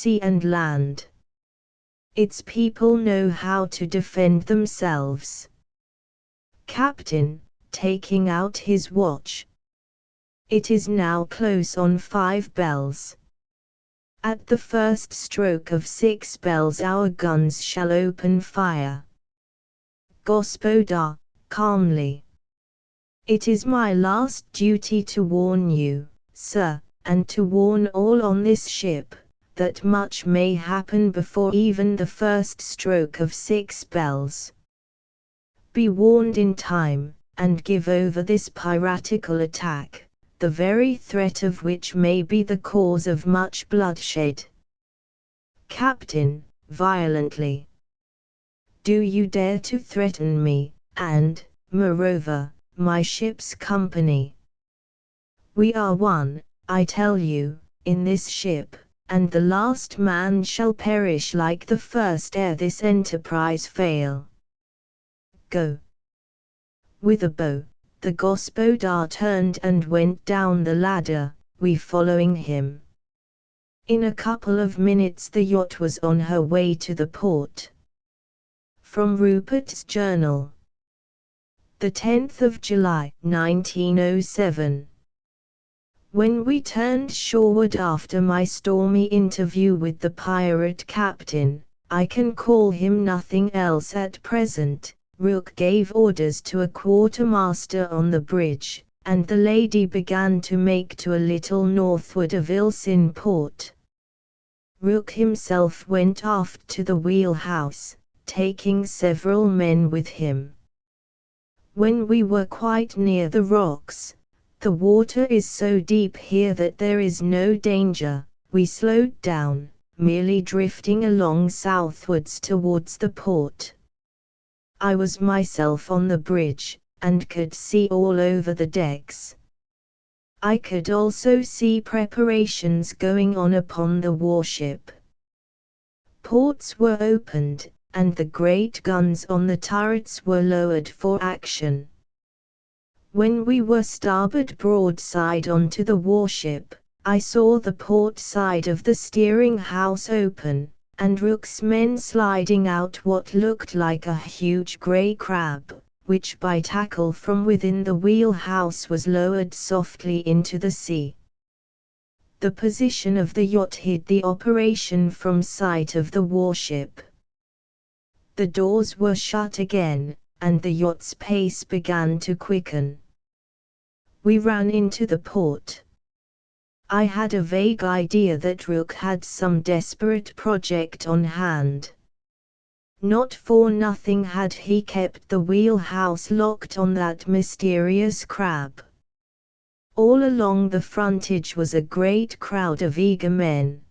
sea and land. Its people know how to defend themselves. Captain, taking out his watch. It is now close on 5 bells. At the first stroke of 6 bells our guns shall open fire. Gospoda, calmly. It is my last duty to warn you, sir, and to warn all on this ship, that much may happen before even the first stroke of 6 bells. Be warned in time, and give over this piratical attack, the very threat of which may be the cause of much bloodshed. Captain, violently. Do you dare to threaten me, and, moreover, my ship's company? We are one, I tell you, in this ship, and the last man shall perish like the first ere this enterprise fail. Go. With a bow, the gospodar turned and went down the ladder, we following him. In a couple of minutes the yacht was on her way to the port. From Rupert's Journal. The 10th of July, 1907. When we turned shoreward after my stormy interview with the pirate captain, I can call him nothing else at present, Rooke gave orders to a quartermaster on the bridge, and the lady began to make to a little northward of Ilsin Port. Rooke himself went aft to the wheelhouse, taking several men with him. When we were quite near the rocks, the water is so deep here that there is no danger, we slowed down, merely drifting along southwards towards the port. I was myself on the bridge, and could see all over the decks. I could also see preparations going on upon the warship. Ports were opened, and the great guns on the turrets were lowered for action. When we were starboard broadside onto the warship, I saw the port side of the steering house open, and Rooke's men sliding out what looked like a huge grey crab, which by tackle from within the wheelhouse was lowered softly into the sea. The position of the yacht hid the operation from sight of the warship. The doors were shut again, and the yacht's pace began to quicken. We ran into the port. I had a vague idea that Rooke had some desperate project on hand. Not for nothing had he kept the wheelhouse locked on that mysterious crab. All along the frontage was a great crowd of eager men.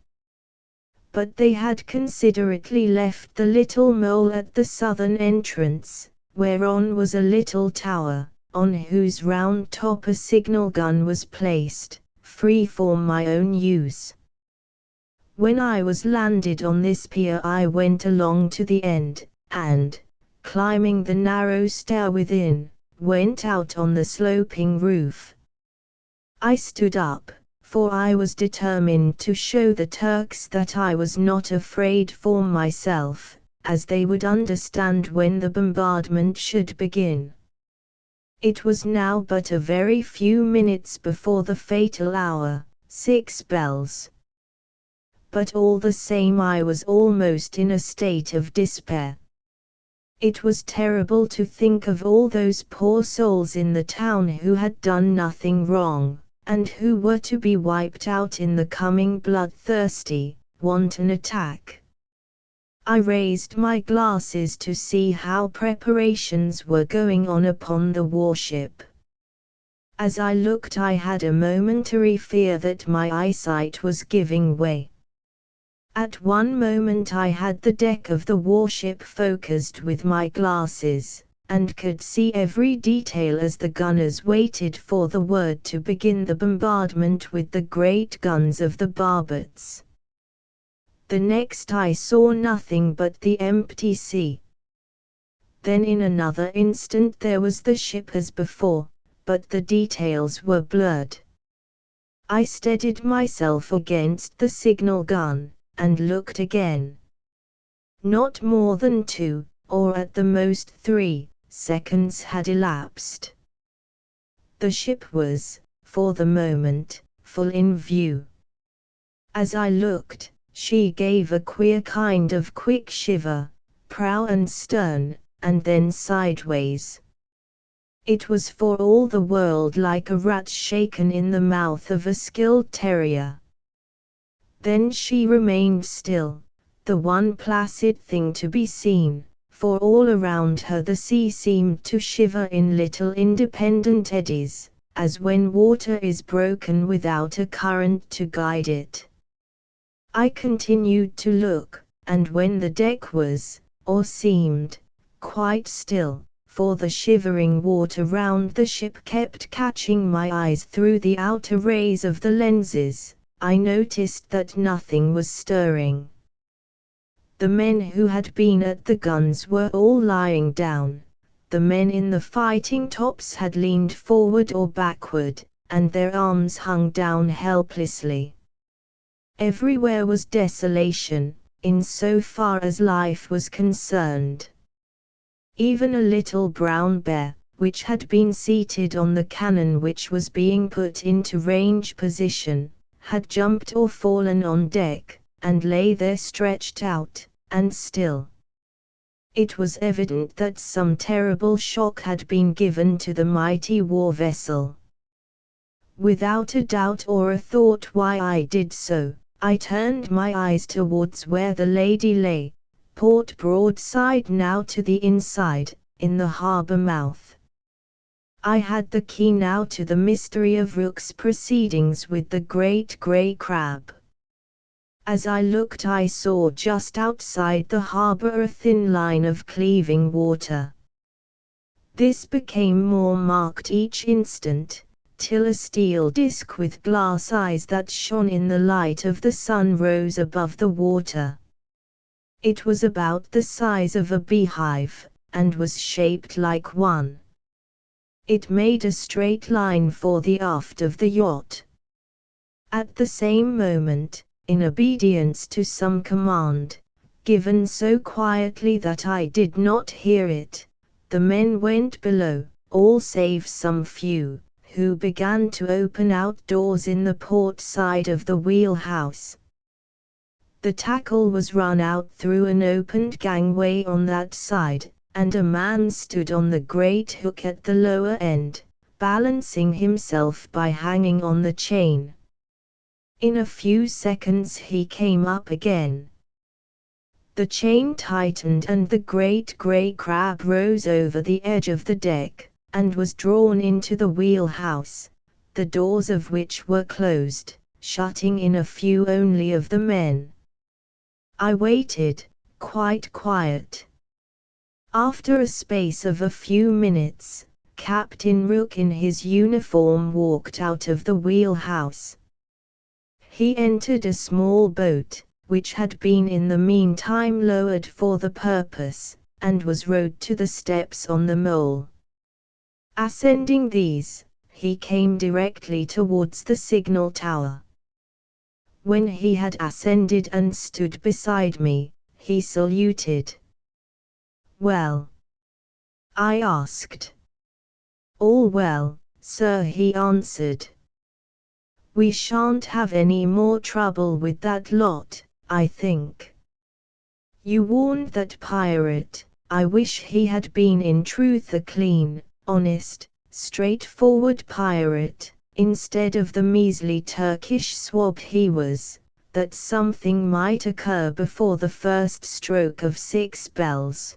But they had considerately left the little mole at the southern entrance, whereon was a little tower, on whose round top a signal gun was placed, free for my own use. When I was landed on this pier I went along to the end, and, climbing the narrow stair within, went out on the sloping roof. I stood up, for I was determined to show the Turks that I was not afraid for myself, as they would understand when the bombardment should begin. It was now but a very few minutes before the fatal hour, 6 bells. But all the same I was almost in a state of despair. It was terrible to think of all those poor souls in the town who had done nothing wrong, and who were to be wiped out in the coming bloodthirsty, wanton attack. I raised my glasses to see how preparations were going on upon the warship. As I looked I had a momentary fear that my eyesight was giving way. At one moment I had the deck of the warship focused with my glasses, and could see every detail as the gunners waited for the word to begin the bombardment with the great guns of the barbets. The next I saw nothing but the empty sea. Then in another instant there was the ship as before, but the details were blurred. I steadied myself against the signal gun, and looked again. Not more than 2, or at the most 3, seconds had elapsed. The ship was, for the moment, full in view. As I looked, she gave a queer kind of quick shiver, prow and stern, and then sideways. It was for all the world like a rat shaken in the mouth of a skilled terrier. Then she remained still, the one placid thing to be seen, for all around her the sea seemed to shiver in little independent eddies, as when water is broken without a current to guide it. I continued to look, and when the deck was, or seemed, quite still, for the shivering water round the ship kept catching my eyes through the outer rays of the lenses, I noticed that nothing was stirring. The men who had been at the guns were all lying down, the men in the fighting tops had leaned forward or backward, and their arms hung down helplessly. Everywhere was desolation, in so far as life was concerned. Even a little brown bear, which had been seated on the cannon which was being put into range position, had jumped or fallen on deck, and lay there stretched out, and still. It was evident that some terrible shock had been given to the mighty war vessel. Without a doubt or a thought why I did so, I turned my eyes towards where the lady lay, port broadside now to the inside, in the harbour mouth. I had the key now to the mystery of Rook's proceedings with the great grey crab. As I looked I saw just outside the harbour a thin line of cleaving water. This became more marked each instant, till a steel disc with glass eyes that shone in the light of the sun rose above the water. It was about the size of a beehive, and was shaped like one. It made a straight line for the aft of the yacht. At the same moment, in obedience to some command, given so quietly that I did not hear it, the men went below, all save some few, who began to open out doors in the port side of the wheelhouse. The tackle was run out through an opened gangway on that side, and a man stood on the great hook at the lower end, balancing himself by hanging on the chain. In a few seconds he came up again. The chain tightened and the great grey crab rose over the edge of the deck, and was drawn into the wheelhouse, the doors of which were closed, shutting in a few only of the men. I waited, quite quiet. After a space of a few minutes, Captain Rook in his uniform walked out of the wheelhouse. He entered a small boat, which had been in the meantime lowered for the purpose, and was rowed to the steps on the mole. Ascending these, he came directly towards the signal tower. When he had ascended and stood beside me, he saluted. "Well?" I asked. "All well, sir," he answered. "We shan't have any more trouble with that lot, I think. You warned that pirate. I wish he had been in truth a clean, honest, straightforward pirate, instead of the measly Turkish swab he was, that something might occur before the first stroke of 6 bells.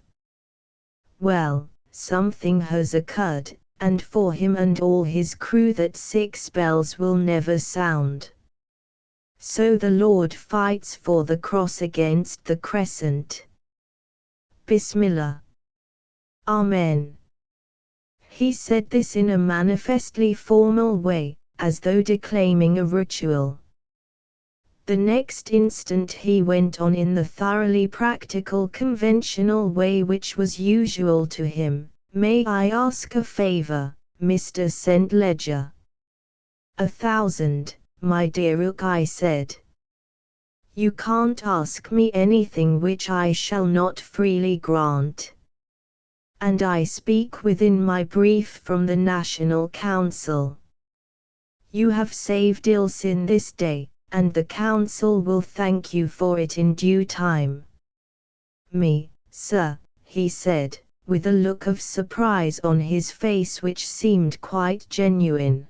Well, something has occurred, and for him and all his crew that 6 bells will never sound. So the Lord fights for the cross against the crescent. Bismillah. Amen." He said this in a manifestly formal way, as though declaiming a ritual. The next instant he went on in the thoroughly practical conventional way which was usual to him. "May I ask a favor, Mr. St. Ledger?" "1,000, my dear Rook," I said. You can't ask me anything which I shall not freely grant. And I speak within my brief from the National Council. You have saved Ilse this day, and the Council will thank you for it in due time. Me, sir, he said, with a look of surprise on his face which seemed quite genuine.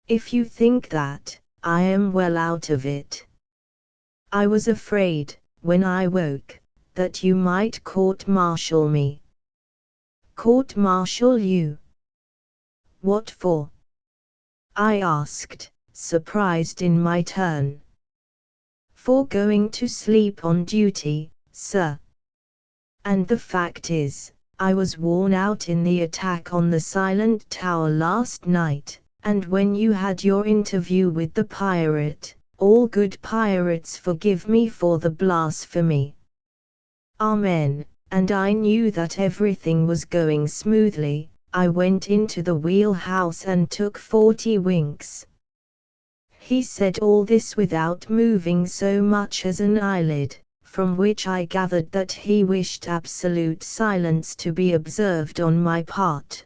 If you think that, I am well out of it. I was afraid, when I woke, that you might court-martial me. Court-martial you? What for? I asked, surprised in my turn. For going to sleep on duty, sir. And the fact is, I was worn out in the attack on the Silent Tower last night, and when you had your interview with the pirate, all good pirates forgive me for the blasphemy. Amen. And I knew that everything was going smoothly. I went into the wheelhouse and took 40 winks. He said all this without moving so much as an eyelid, from which I gathered that he wished absolute silence to be observed on my part.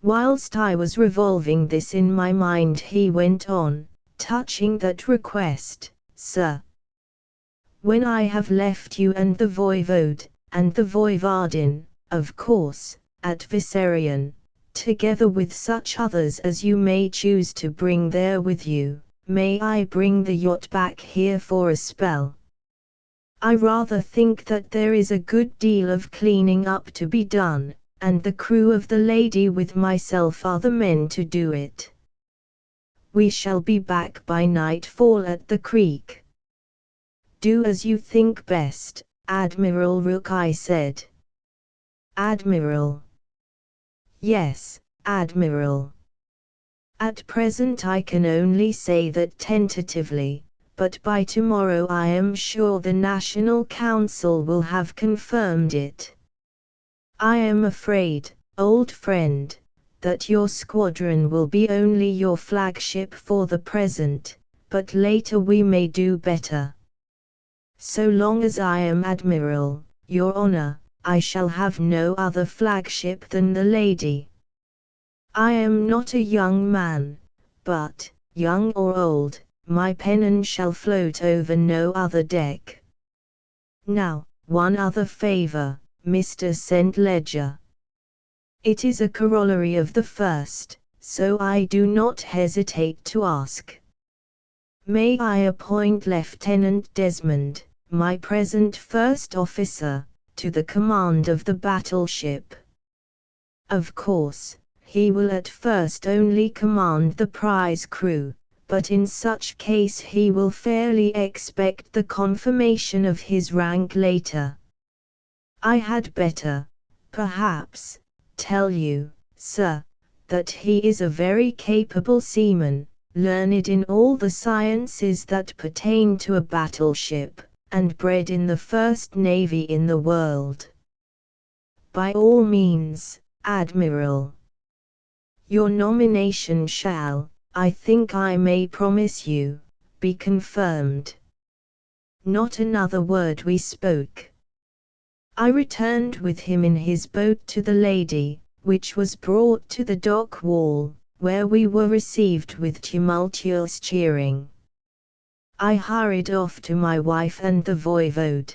Whilst I was revolving this in my mind, he went on, touching that request, sir. When I have left you and the voivode, and the voivodin, of course, at Vissarion, together with such others as you may choose to bring there with you, may I bring the yacht back here for a spell? I rather think that there is a good deal of cleaning up to be done, and the crew of the Lady with myself are the men to do it. We shall be back by nightfall at the creek. Do as you think best, Admiral Rook, I said. Admiral. Yes, Admiral. At present I can only say that tentatively, but by tomorrow I am sure the National Council will have confirmed it. I am afraid, old friend, that your squadron will be only your flagship for the present, but later we may do better. So long as I am Admiral, Your Honor, I shall have no other flagship than the Lady. I am not a young man, but, young or old, my pennon shall float over no other deck. Now, one other favor, Mr. St. Ledger. It is a corollary of the first, so I do not hesitate to ask. May I appoint Lieutenant Desmond, my present first officer, to the command of the battleship? Of course, he will at first only command the prize crew, but in such case he will fairly expect the confirmation of his rank later. I had better, perhaps, tell you, sir, that he is a very capable seaman, learned in all the sciences that pertain to a battleship, and bred in the first navy in the world. By all means, Admiral. Your nomination shall, I think I may promise you, be confirmed. Not another word we spoke. I returned with him in his boat to the Lady, which was brought to the dock wall, where we were received with tumultuous cheering. I hurried off to my wife and the voivode.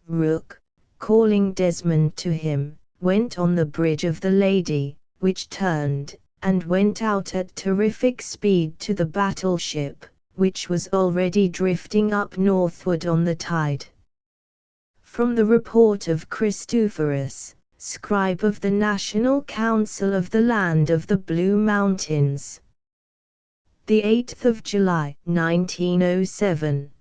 Rook, calling Desmond to him, went on the bridge of the Lady, which turned, and went out at terrific speed to the battleship, which was already drifting up northward on the tide. From the report of Christophorus, scribe of the National Council of the Land of the Blue Mountains. The 8th of July, 1907.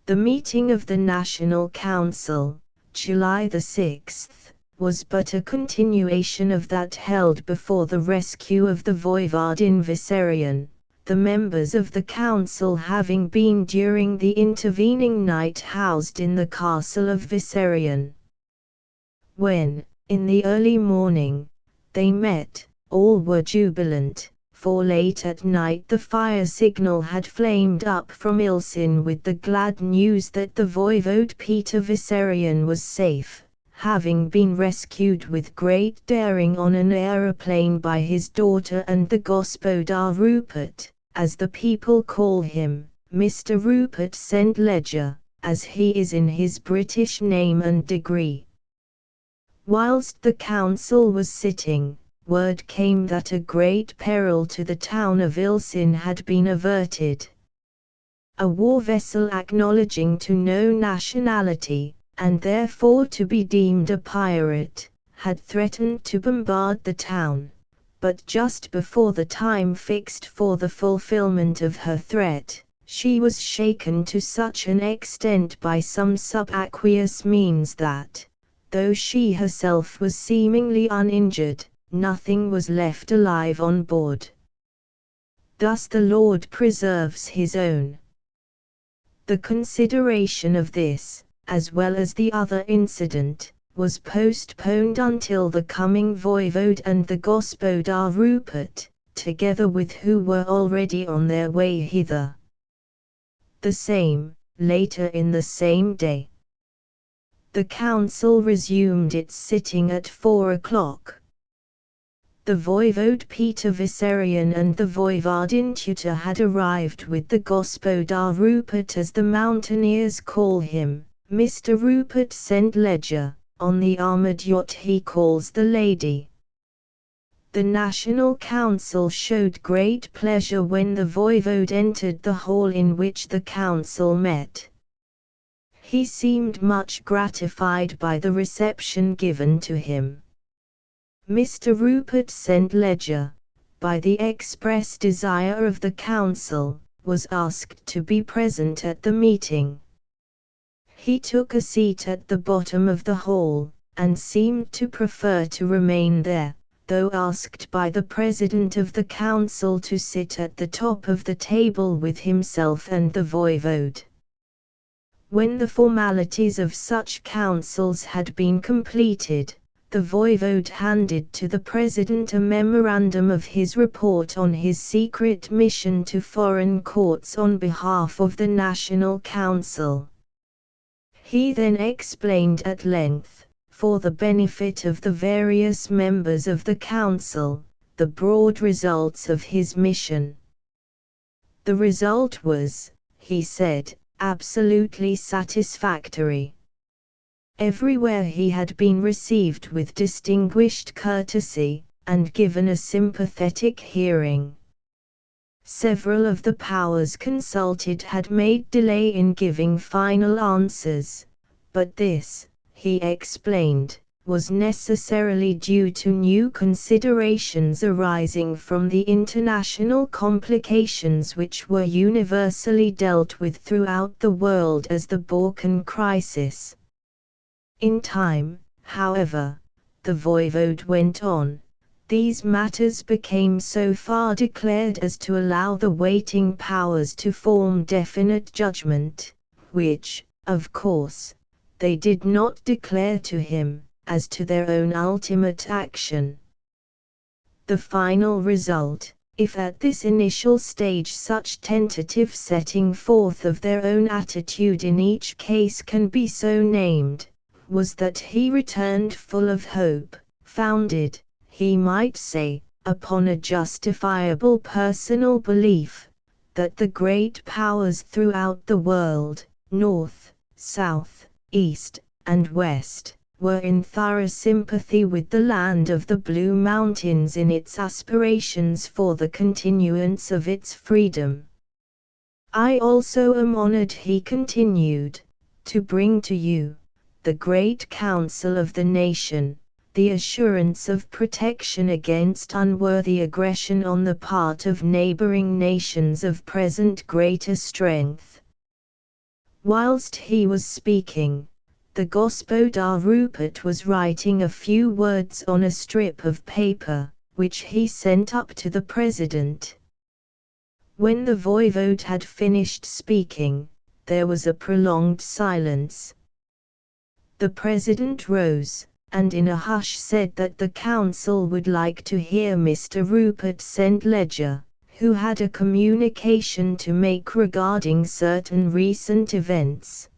The meeting of the National Council, July the 6th, was but a continuation of that held before the rescue of the voivode in Vissarion, the members of the council having been during the intervening night housed in the castle of Vissarion. When, in the early morning, they met, all were jubilant, for late at night the fire signal had flamed up from Ilsin with the glad news that the voivode Peter Vissarion was safe, having been rescued with great daring on an aeroplane by his daughter and the gospodar Rupert, as the people call him, Mr. Rupert St. Ledger, as he is in his British name and degree. Whilst the council was sitting, word came that a great peril to the town of Ilsin had been averted. A war vessel acknowledging to no nationality, and therefore to be deemed a pirate, had threatened to bombard the town, but just before the time fixed for the fulfillment of her threat, she was shaken to such an extent by some subaqueous means that, though she herself was seemingly uninjured, nothing was left alive on board. Thus the Lord preserves his own. The consideration of this, as well as the other incident, was postponed until the coming voivode and the gospodar Rupert, together with who were already on their way hither. The same, later in the same day. The council resumed its sitting at 4 o'clock. The voivode Peter Vissarion and the voivodin tutor had arrived with the gospodar Rupert, as the mountaineers call him, Mr. Rupert St. Ledger, on the armoured yacht he calls the Lady. The National Council showed great pleasure when the voivode entered the hall in which the council met. He seemed much gratified by the reception given to him. Mr. Rupert St. Ledger, by the express desire of the council, was asked to be present at the meeting. He took a seat at the bottom of the hall, and seemed to prefer to remain there, though asked by the president of the council to sit at the top of the table with himself and the voivode. When the formalities of such councils had been completed, the voivode handed to the president a memorandum of his report on his secret mission to foreign courts on behalf of the National Council. He then explained at length, for the benefit of the various members of the council, the broad results of his mission. The result was, he said, absolutely satisfactory. Everywhere he had been received with distinguished courtesy, and given a sympathetic hearing. Several of the powers consulted had made delay in giving final answers, but this, he explained, was necessarily due to new considerations arising from the international complications which were universally dealt with throughout the world as the Balkan crisis. In time, however, the voivode went on, these matters became so far declared as to allow the waiting powers to form definite judgment, which, of course, they did not declare to him, as to their own ultimate action. The final result, if at this initial stage such tentative setting forth of their own attitude in each case can be so named, was that he returned full of hope, founded, he might say, upon a justifiable personal belief, that the great powers throughout the world, north, south, east, and west, were in thorough sympathy with the land of the Blue Mountains in its aspirations for the continuance of its freedom. I also am honored, he continued, to bring to you, the great council of the nation, the assurance of protection against unworthy aggression on the part of neighboring nations of present greater strength. Whilst he was speaking, the gospodar Rupert was writing a few words on a strip of paper, which he sent up to the president. When the voivode had finished speaking, there was a prolonged silence. The president rose, and in a hush said that the council would like to hear Mr. Rupert St. Ledger, who had a communication to make regarding certain recent events.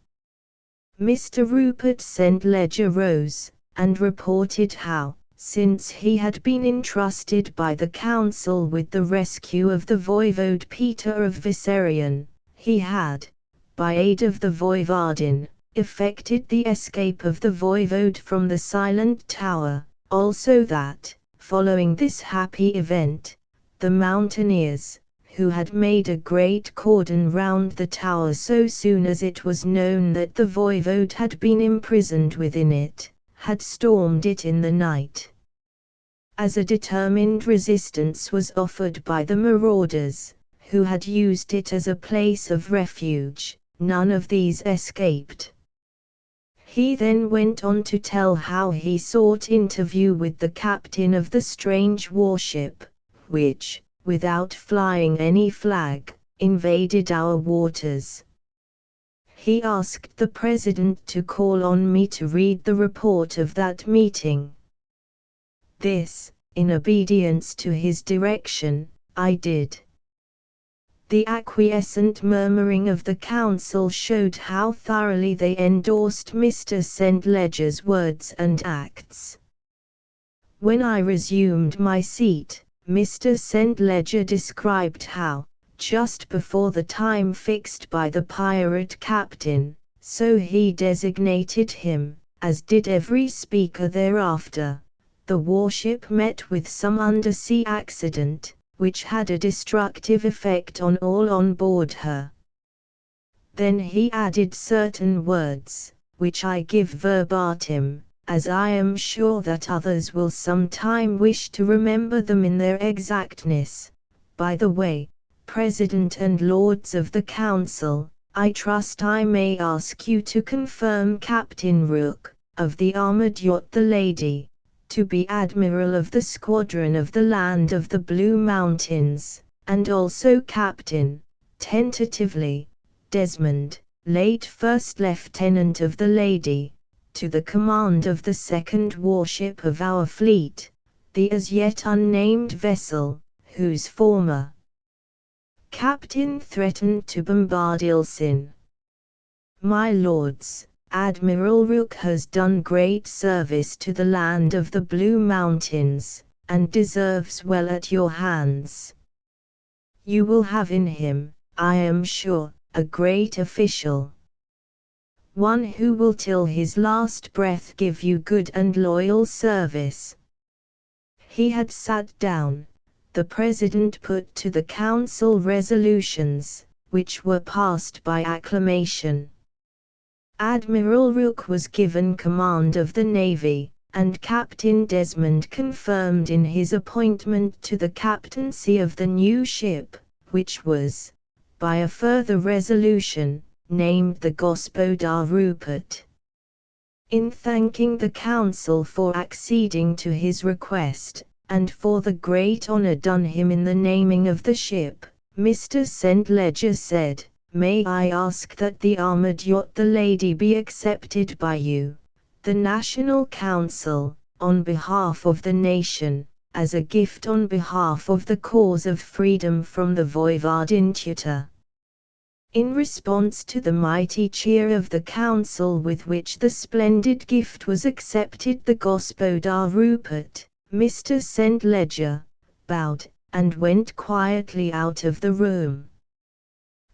Mr. Rupert St. Ledger rose, and reported how, since he had been entrusted by the council with the rescue of the voivode Peter of Visserion, he had, by aid of the voivodin, effected the escape of the voivode from the Silent Tower, also that, following this happy event, the mountaineers, who had made a great cordon round the tower so soon as it was known that the voivode had been imprisoned within it, had stormed it in the night. As a determined resistance was offered by the marauders, who had used it as a place of refuge, none of these escaped. He then went on to tell how he sought interview with the captain of the strange warship, which, without flying any flag, invaded our waters. He asked the president to call on me to read the report of that meeting. This, in obedience to his direction, I did. The acquiescent murmuring of the council showed how thoroughly they endorsed Mr. St. Ledger's words and acts. When I resumed my seat, Mr. St. Ledger described how, just before the time fixed by the pirate captain, so he designated him, as did every speaker thereafter, the warship met with some undersea accident, which had a destructive effect on all on board her. Then he added certain words, which I give verbatim, as I am sure that others will some time wish to remember them in their exactness. By the way, President and Lords of the Council, I trust I may ask you to confirm Captain Rook, of the armored yacht the Lady, to be Admiral of the Squadron of the Land of the Blue Mountains, and also Captain, tentatively, Desmond, late First Lieutenant of the Lady, to the command of the second warship of our fleet, the as yet unnamed vessel, whose former captain threatened to bombard Ilsin. My lords, Admiral Rook has done great service to the land of the Blue Mountains, and deserves well at your hands. You will have in him, I am sure, a great official. One who will till his last breath give you good and loyal service. He had sat down. The President put to the Council resolutions, which were passed by acclamation. Admiral Rook was given command of the Navy, and Captain Desmond confirmed in his appointment to the captaincy of the new ship, which was, by a further resolution, named the Gospodar Rupert. In thanking the Council for acceding to his request, and for the great honor done him in the naming of the ship, Mr. St. Ledger said, "May I ask that the armored yacht the Lady be accepted by you, the National Council, on behalf of the nation, as a gift on behalf of the cause of freedom from the Voivodin tutor?" In response to the mighty cheer of the council with which the splendid gift was accepted, the Gospodar Rupert, Mr. St. Ledger, bowed, and went quietly out of the room.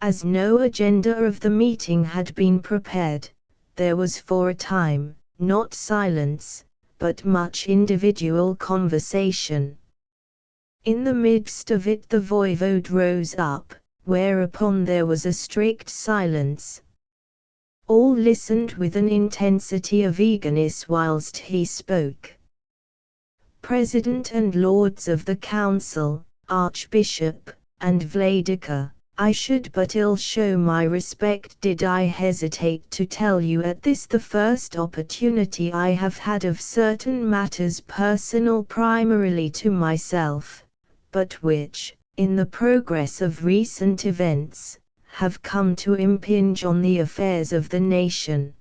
As no agenda of the meeting had been prepared, there was for a time, not silence, but much individual conversation. In the midst of it the voivode rose up, whereupon there was a strict silence. All listened with an intensity of eagerness whilst he spoke. President and Lords of the Council, Archbishop, and Vladika, I should but ill show my respect did I hesitate to tell you at this the first opportunity I have had of certain matters personal primarily to myself, but which, in the progress of recent events, have come to impinge on the affairs of the nation.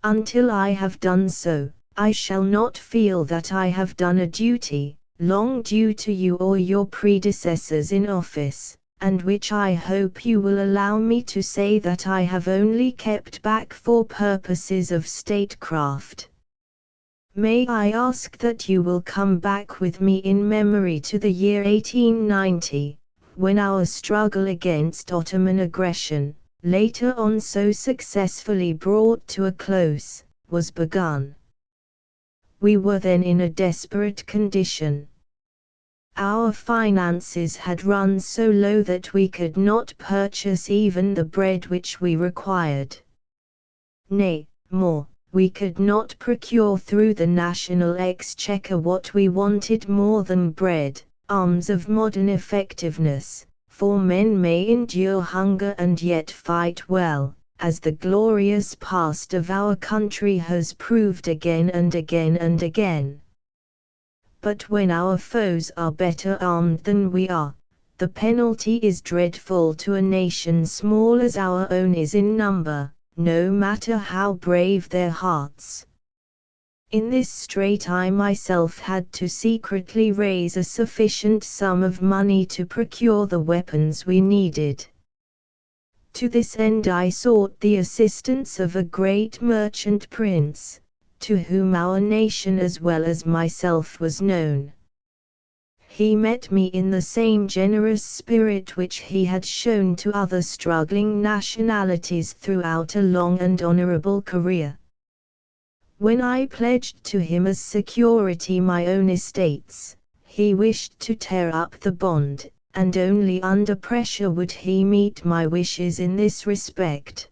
Until I have done so, I shall not feel that I have done a duty, long due to you or your predecessors in office, and which I hope you will allow me to say that I have only kept back for purposes of statecraft. May I ask that you will come back with me in memory to the year 1890, when our struggle against Ottoman aggression, later on so successfully brought to a close, was begun. We were then in a desperate condition. Our finances had run so low that we could not purchase even the bread which we required. Nay, more, we could not procure through the national exchequer what we wanted more than bread, arms of modern effectiveness, for men may endure hunger and yet fight well, as the glorious past of our country has proved again and again and again. But when our foes are better armed than we are, the penalty is dreadful to a nation small as our own is in number, no matter how brave their hearts. In this strait I myself had to secretly raise a sufficient sum of money to procure the weapons we needed. To this end I sought the assistance of a great merchant prince, to whom our nation as well as myself was known. He met me in the same generous spirit which he had shown to other struggling nationalities throughout a long and honorable career. When I pledged to him as security my own estates, he wished to tear up the bond, and only under pressure would he meet my wishes in this respect.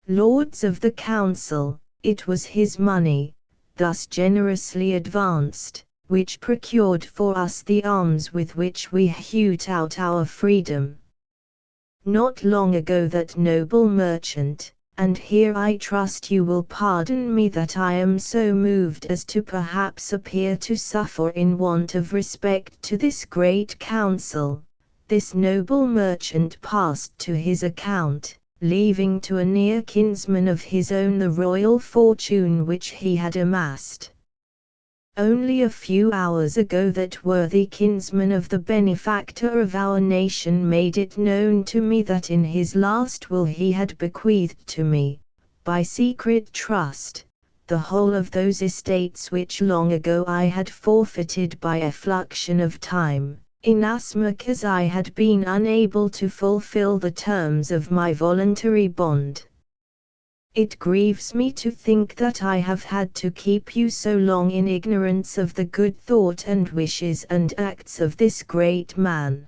Lords of the Council, it was his money, thus generously advanced, which procured for us the arms with which we hewed out our freedom. Not long ago that noble merchant, and here I trust you will pardon me that I am so moved as to perhaps appear to suffer in want of respect to this great council, this noble merchant passed to his account, leaving to a near kinsman of his own the royal fortune which he had amassed. Only a few hours ago that worthy kinsman of the benefactor of our nation made it known to me that in his last will he had bequeathed to me, by secret trust, the whole of those estates which long ago I had forfeited by effluxion of time, inasmuch as I had been unable to fulfill the terms of my voluntary bond. It grieves me to think that I have had to keep you so long in ignorance of the good thought and wishes and acts of this great man.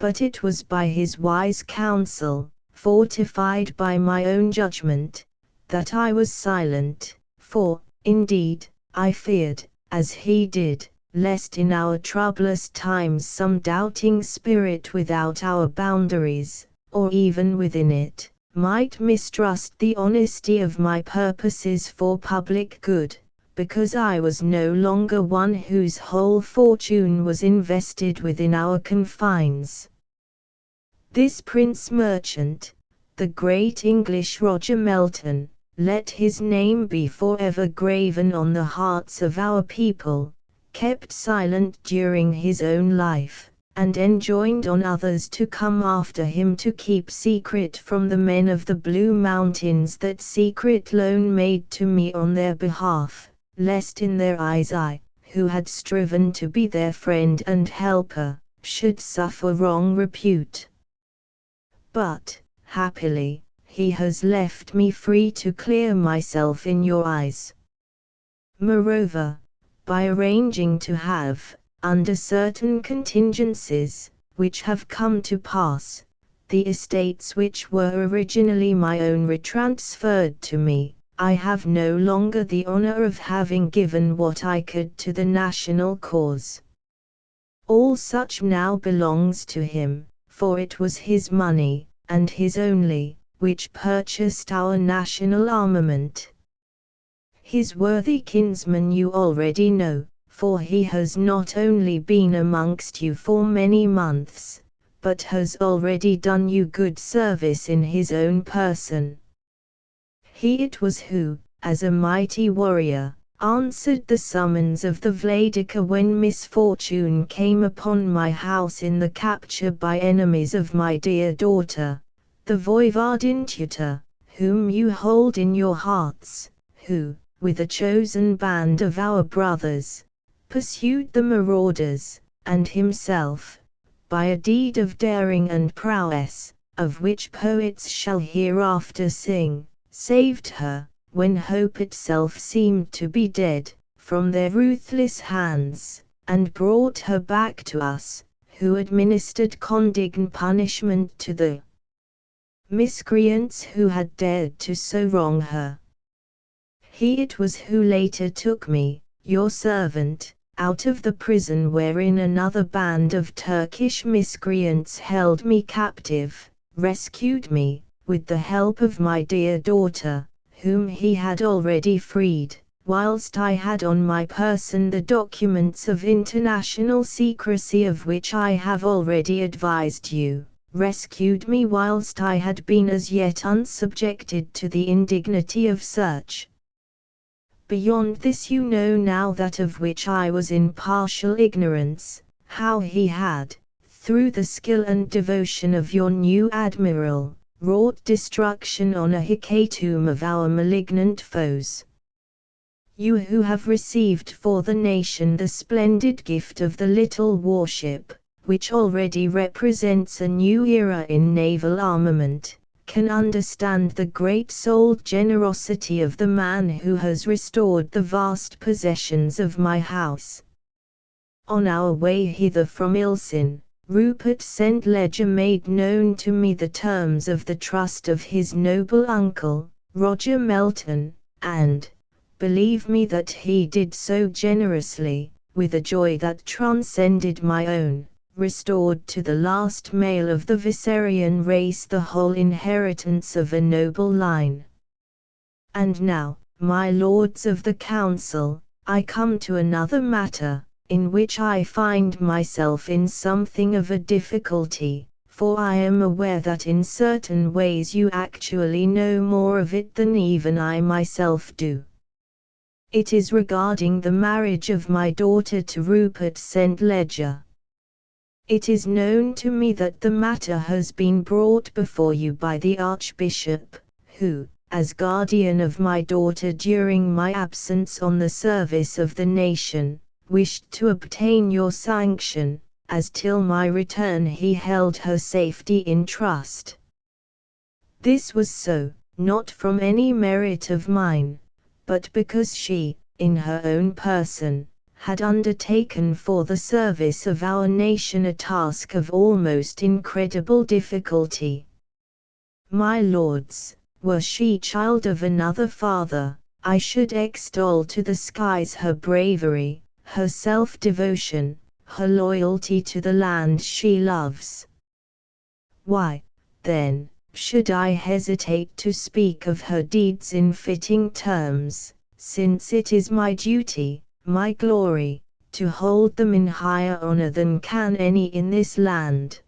But it was by his wise counsel, fortified by my own judgment, that I was silent, for, indeed, I feared, as he did, lest in our troublous times some doubting spirit without our boundaries, or even within it, might mistrust the honesty of my purposes for public good, because I was no longer one whose whole fortune was invested within our confines. This prince merchant, the great English Roger Melton, let his name be forever graven on the hearts of our people, kept silent during his own life, and enjoined on others to come after him to keep secret from the men of the Blue Mountains that secret loan made to me on their behalf, lest in their eyes I, who had striven to be their friend and helper, should suffer wrong repute. But, happily, he has left me free to clear myself in your eyes. Moreover, by arranging to have, under certain contingencies, which have come to pass, the estates which were originally my own retransferred to me, I have no longer the honor of having given what I could to the national cause. All such now belongs to him, for it was his money, and his only, which purchased our national armament. His worthy kinsman you already know, for he has not only been amongst you for many months, but has already done you good service in his own person. He it was who, as a mighty warrior, answered the summons of the Vladika when misfortune came upon my house in the capture by enemies of my dear daughter, the Voivodin tutor, whom you hold in your hearts, who, with a chosen band of our brothers, pursued the marauders, and himself, by a deed of daring and prowess, of which poets shall hereafter sing, saved her, when hope itself seemed to be dead, from their ruthless hands, and brought her back to us, who administered condign punishment to the miscreants who had dared to so wrong her. He it was who later took me, your servant, out of the prison wherein another band of Turkish miscreants held me captive, rescued me, with the help of my dear daughter, whom he had already freed, whilst I had on my person the documents of international secrecy of which I have already advised you, rescued me whilst I had been as yet unsubjected to the indignity of search. Beyond this you know now that of which I was in partial ignorance, how he had, through the skill and devotion of your new admiral, wrought destruction on a hecatomb of our malignant foes. You who have received for the nation the splendid gift of the little warship, which already represents a new era in naval armament, can understand the great-souled generosity of the man who has restored the vast possessions of my house. On our way hither from Ilsin, Rupert St. Ledger made known to me the terms of the trust of his noble uncle, Roger Melton, and, believe me that he did so generously, with a joy that transcended my own, restored to the last male of the Viserian race the whole inheritance of a noble line. And now, my lords of the council, I come to another matter, in which I find myself in something of a difficulty, for I am aware that in certain ways you actually know more of it than even I myself do. It is regarding the marriage of my daughter to Rupert St. Ledger. It is known to me that the matter has been brought before you by the Archbishop, who, as guardian of my daughter during my absence on the service of the nation, wished to obtain your sanction, as till my return he held her safety in trust. This was so, not from any merit of mine, but because she, in her own person, had undertaken for the service of our nation a task of almost incredible difficulty. My lords, were she child of another father, I should extol to the skies her bravery, her self-devotion, her loyalty to the land she loves. Why, then, should I hesitate to speak of her deeds in fitting terms, since it is my duty, my glory, to hold them in higher honor than can any in this land?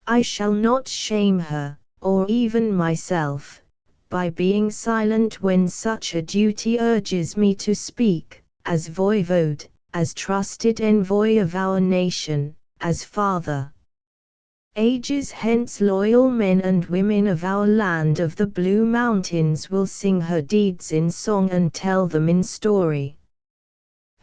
I shall not shame her, or even myself, by being silent when such a duty urges me to speak, as voivode, as trusted envoy of our nation, as father. Ages hence loyal men and women of our land of the Blue Mountains will sing her deeds in song and tell them in story.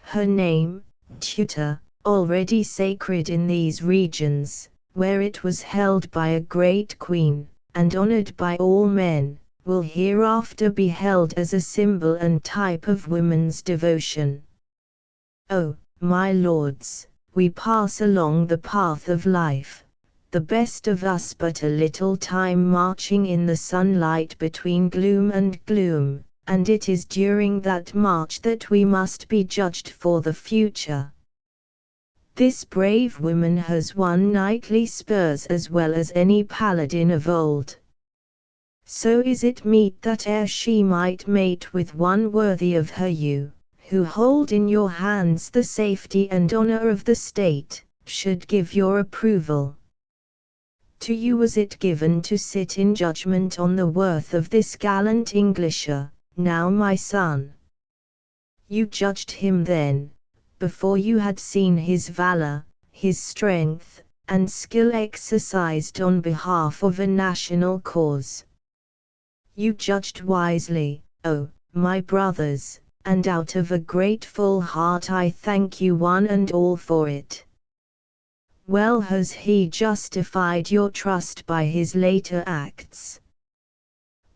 Her name, tutor, already sacred in these regions, where it was held by a great queen, and honored by all men, will hereafter be held as a symbol and type of woman's devotion. Oh, my lords, we pass along the path of life, the best of us but a little time marching in the sunlight between gloom and gloom, and it is during that march that we must be judged for the future. This brave woman has won knightly spurs as well as any paladin of old. So is it meet that ere she might mate with one worthy of her you, who hold in your hands the safety and honor of the state, should give your approval. To you was it given to sit in judgment on the worth of this gallant Englisher, now my son. You judged him then, before you had seen his valor, his strength, and skill exercised on behalf of a national cause. You judged wisely, O, my brothers, and out of a grateful heart I thank you one and all for it. Well has he justified your trust by his later acts.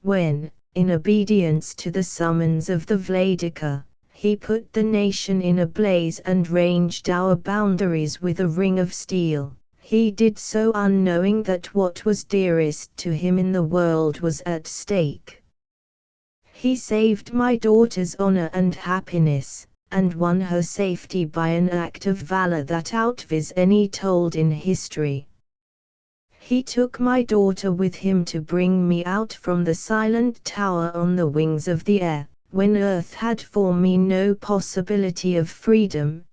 When, in obedience to the summons of the Vladika, he put the nation in a blaze and ranged our boundaries with a ring of steel, he did so unknowing that what was dearest to him in the world was at stake. He saved my daughter's honor and happiness, and won her safety by an act of valor that outvies any told in history. He took my daughter with him to bring me out from the silent tower on the wings of the air, when earth had for me no possibility of freedom,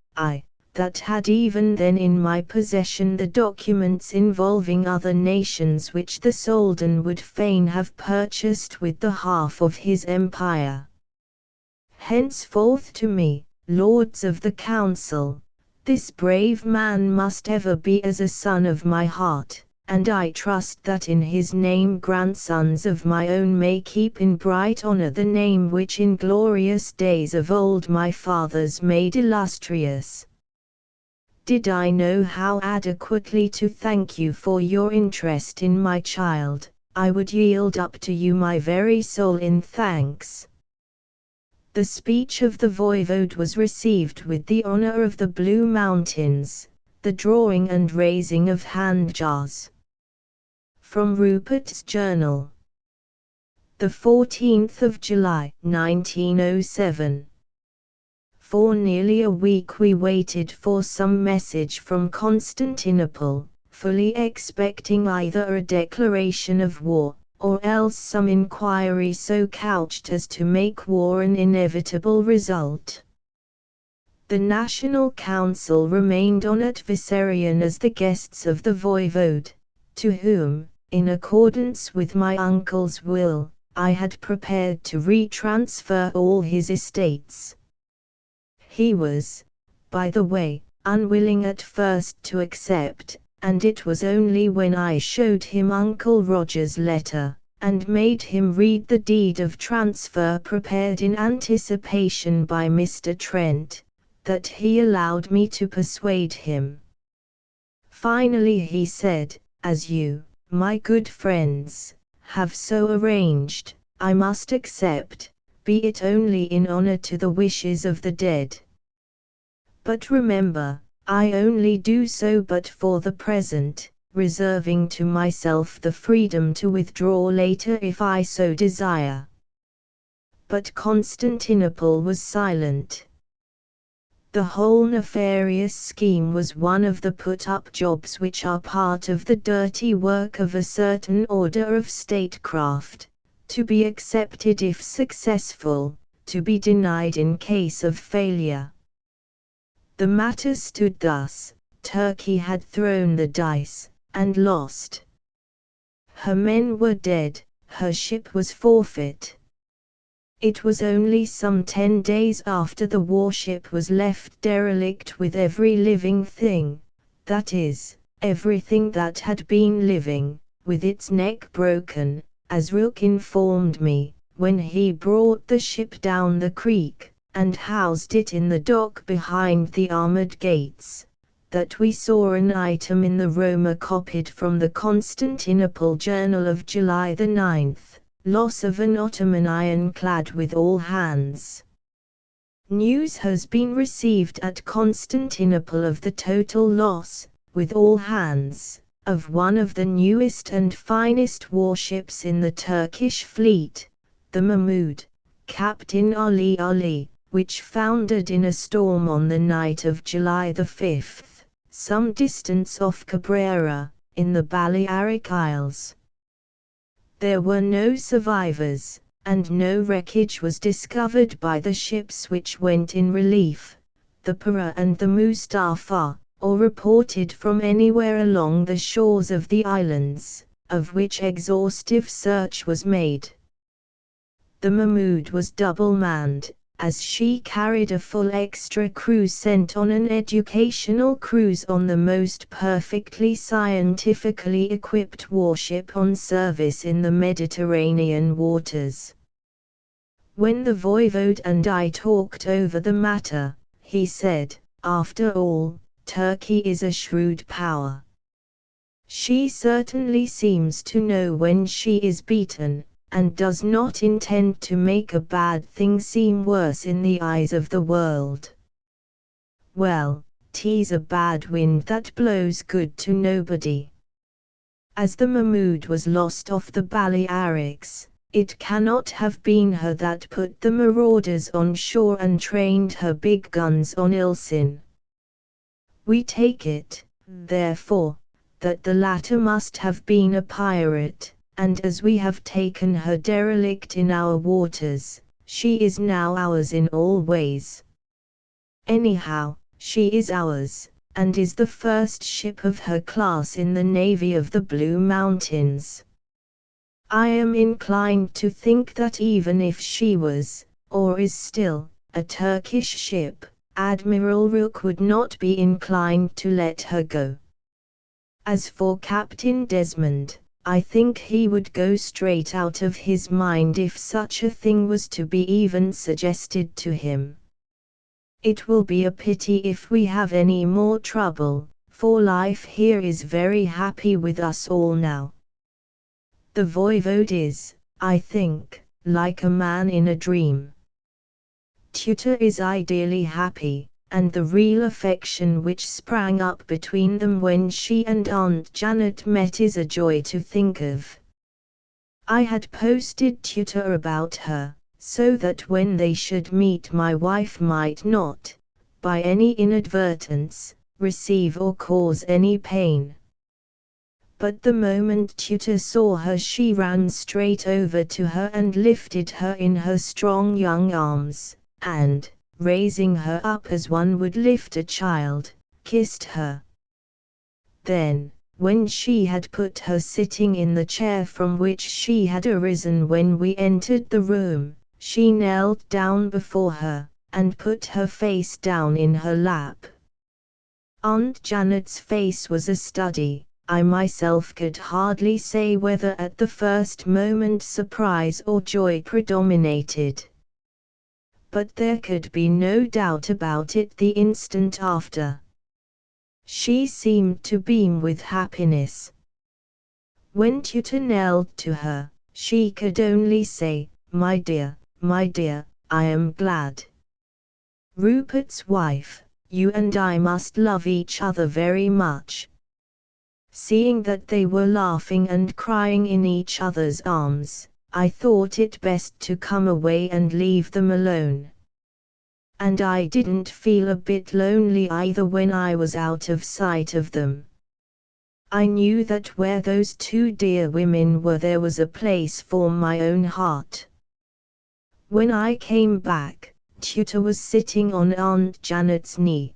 that had even then in my possession the documents involving other nations which the Soldan would fain have purchased with the half of his empire. Henceforth to me, lords of the council, this brave man must ever be as a son of my heart, and I trust that in his name grandsons of my own may keep in bright honor the name which in glorious days of old my fathers made illustrious. Did I know how adequately to thank you for your interest in my child, I would yield up to you my very soul in thanks. The speech of the voivode was received with the honor of the Blue Mountains, the drawing and raising of hand-jars. From Rupert's Journal. The 14th of July, 1907. For nearly a week we waited for some message from Constantinople, fully expecting either a declaration of war, or else some inquiry so couched as to make war an inevitable result. The National Council remained on at Vissarion as the guests of the voivode, to whom, in accordance with my uncle's will, I had prepared to retransfer all his estates. He was, by the way, unwilling at first to accept, and it was only when I showed him Uncle Roger's letter, and made him read the deed of transfer prepared in anticipation by Mr. Trent, that he allowed me to persuade him. Finally he said, as you, my good friends, have so arranged, I must accept, be it only in honor to the wishes of the dead. But remember, I only do so but for the present, reserving to myself the freedom to withdraw later if I so desire. But Constantinople was silent. The whole nefarious scheme was one of the put-up jobs which are part of the dirty work of a certain order of statecraft, to be accepted if successful, to be denied in case of failure. The matter stood thus: Turkey had thrown the dice, and lost. Her men were dead, her ship was forfeit. It was only some 10 days after the warship was left derelict with every living thing, that is, everything that had been living, with its neck broken, as Rook informed me, when he brought the ship down the creek, and housed it in the dock behind the armored gates, that we saw an item in the Roma copied from the Constantinople Journal of July the 9th, loss of an Ottoman ironclad with all hands. News has been received at Constantinople of the total loss, with all hands, of one of the newest and finest warships in the Turkish fleet, the Mahmud, Captain Ali, which foundered in a storm on the night of July the 5th, some distance off Cabrera, in the Balearic Isles. There were no survivors, and no wreckage was discovered by the ships which went in relief, the Para and the Mustafa, or reported from anywhere along the shores of the islands, of which exhaustive search was made. The Mahmoud was double-manned, as she carried a full extra crew sent on an educational cruise on the most perfectly scientifically equipped warship on service in the Mediterranean waters. When the voivode and I talked over the matter, he said, "After all, Turkey is a shrewd power. She certainly seems to know when she is beaten, and does not intend to make a bad thing seem worse in the eyes of the world. Well, 'tis a bad wind that blows good to nobody." As the Mahmoud was lost off the Balearics, it cannot have been her that put the marauders on shore and trained her big guns on Ilsin. We take it, therefore, that the latter must have been a pirate, and as we have taken her derelict in our waters, she is now ours in all ways. Anyhow, she is ours, and is the first ship of her class in the Navy of the Blue Mountains. I am inclined to think that even if she was, or is still, a Turkish ship, Admiral Rook would not be inclined to let her go. As for Captain Desmond, I think he would go straight out of his mind if such a thing was to be even suggested to him. It will be a pity if we have any more trouble, for life here is very happy with us all now. The voivode is, I think, like a man in a dream. Tutor is ideally happy, and the real affection which sprang up between them when she and Aunt Janet met is a joy to think of. I had posted Tutor about her, so that when they should meet my wife might not, by any inadvertence, receive or cause any pain. But the moment Tutor saw her she ran straight over to her and lifted her in her strong young arms, and, raising her up as one would lift a child, kissed her. Then, when she had put her sitting in the chair from which she had arisen when we entered the room, she knelt down before her, and put her face down in her lap. Aunt Janet's face was a study. I myself could hardly say whether at the first moment surprise or joy predominated. But there could be no doubt about it the instant after. She seemed to beam with happiness. When Tutor knelt to her, she could only say, my dear, I am glad. Rupert's wife, you and I must love each other very much." Seeing that they were laughing and crying in each other's arms, I thought it best to come away and leave them alone. And I didn't feel a bit lonely either when I was out of sight of them. I knew that where those two dear women were there was a place for my own heart. When I came back, Tutor was sitting on Aunt Janet's knee.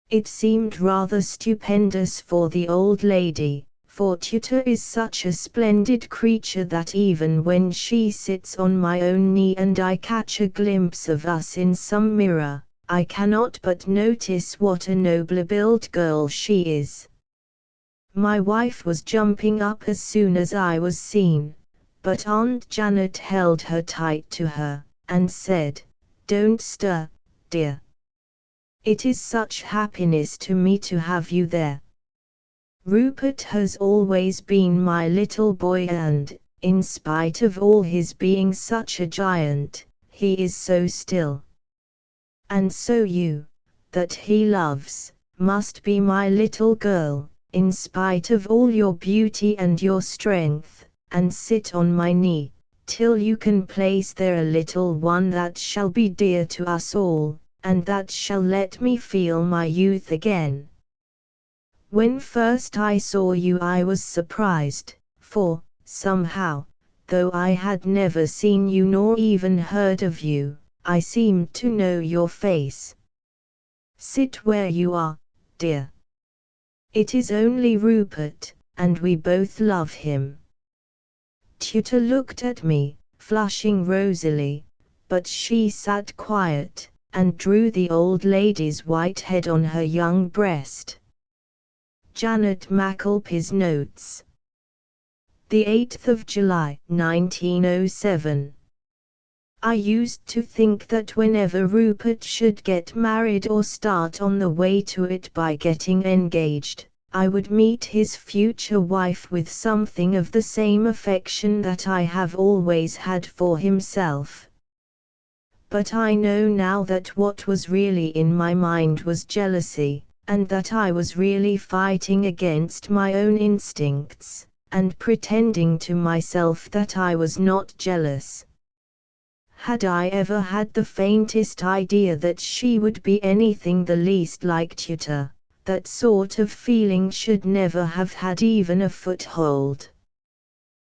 It seemed rather stupendous for the old lady, for Tutor is such a splendid creature that even when she sits on my own knee and I catch a glimpse of us in some mirror, I cannot but notice what a nobly-built girl she is. My wife was jumping up as soon as I was seen, but Aunt Janet held her tight to her, and said, "Don't stir, dear. It is such happiness to me to have you there. Rupert has always been my little boy and, in spite of all his being such a giant, he is so still. And so you, that he loves, must be my little girl, in spite of all your beauty and your strength, and sit on my knee, till you can place there a little one that shall be dear to us all, and that shall let me feel my youth again." When first I saw you I was surprised, for, somehow, though I had never seen you nor even heard of you, I seemed to know your face. Sit where you are, dear. It is only Rupert, and we both love him. Tutor looked at me, flushing rosily, but she sat quiet, and drew the old lady's white head on her young breast. Janet McAlpy's notes. The 8th of July, 1907. I used to think that whenever Rupert should get married or start on the way to it by getting engaged, I would meet his future wife with something of the same affection that I have always had for himself. But I know now that what was really in my mind was jealousy, and that I was really fighting against my own instincts, and pretending to myself that I was not jealous. Had I ever had the faintest idea that she would be anything the least like Tutor, that sort of feeling should never have had even a foothold.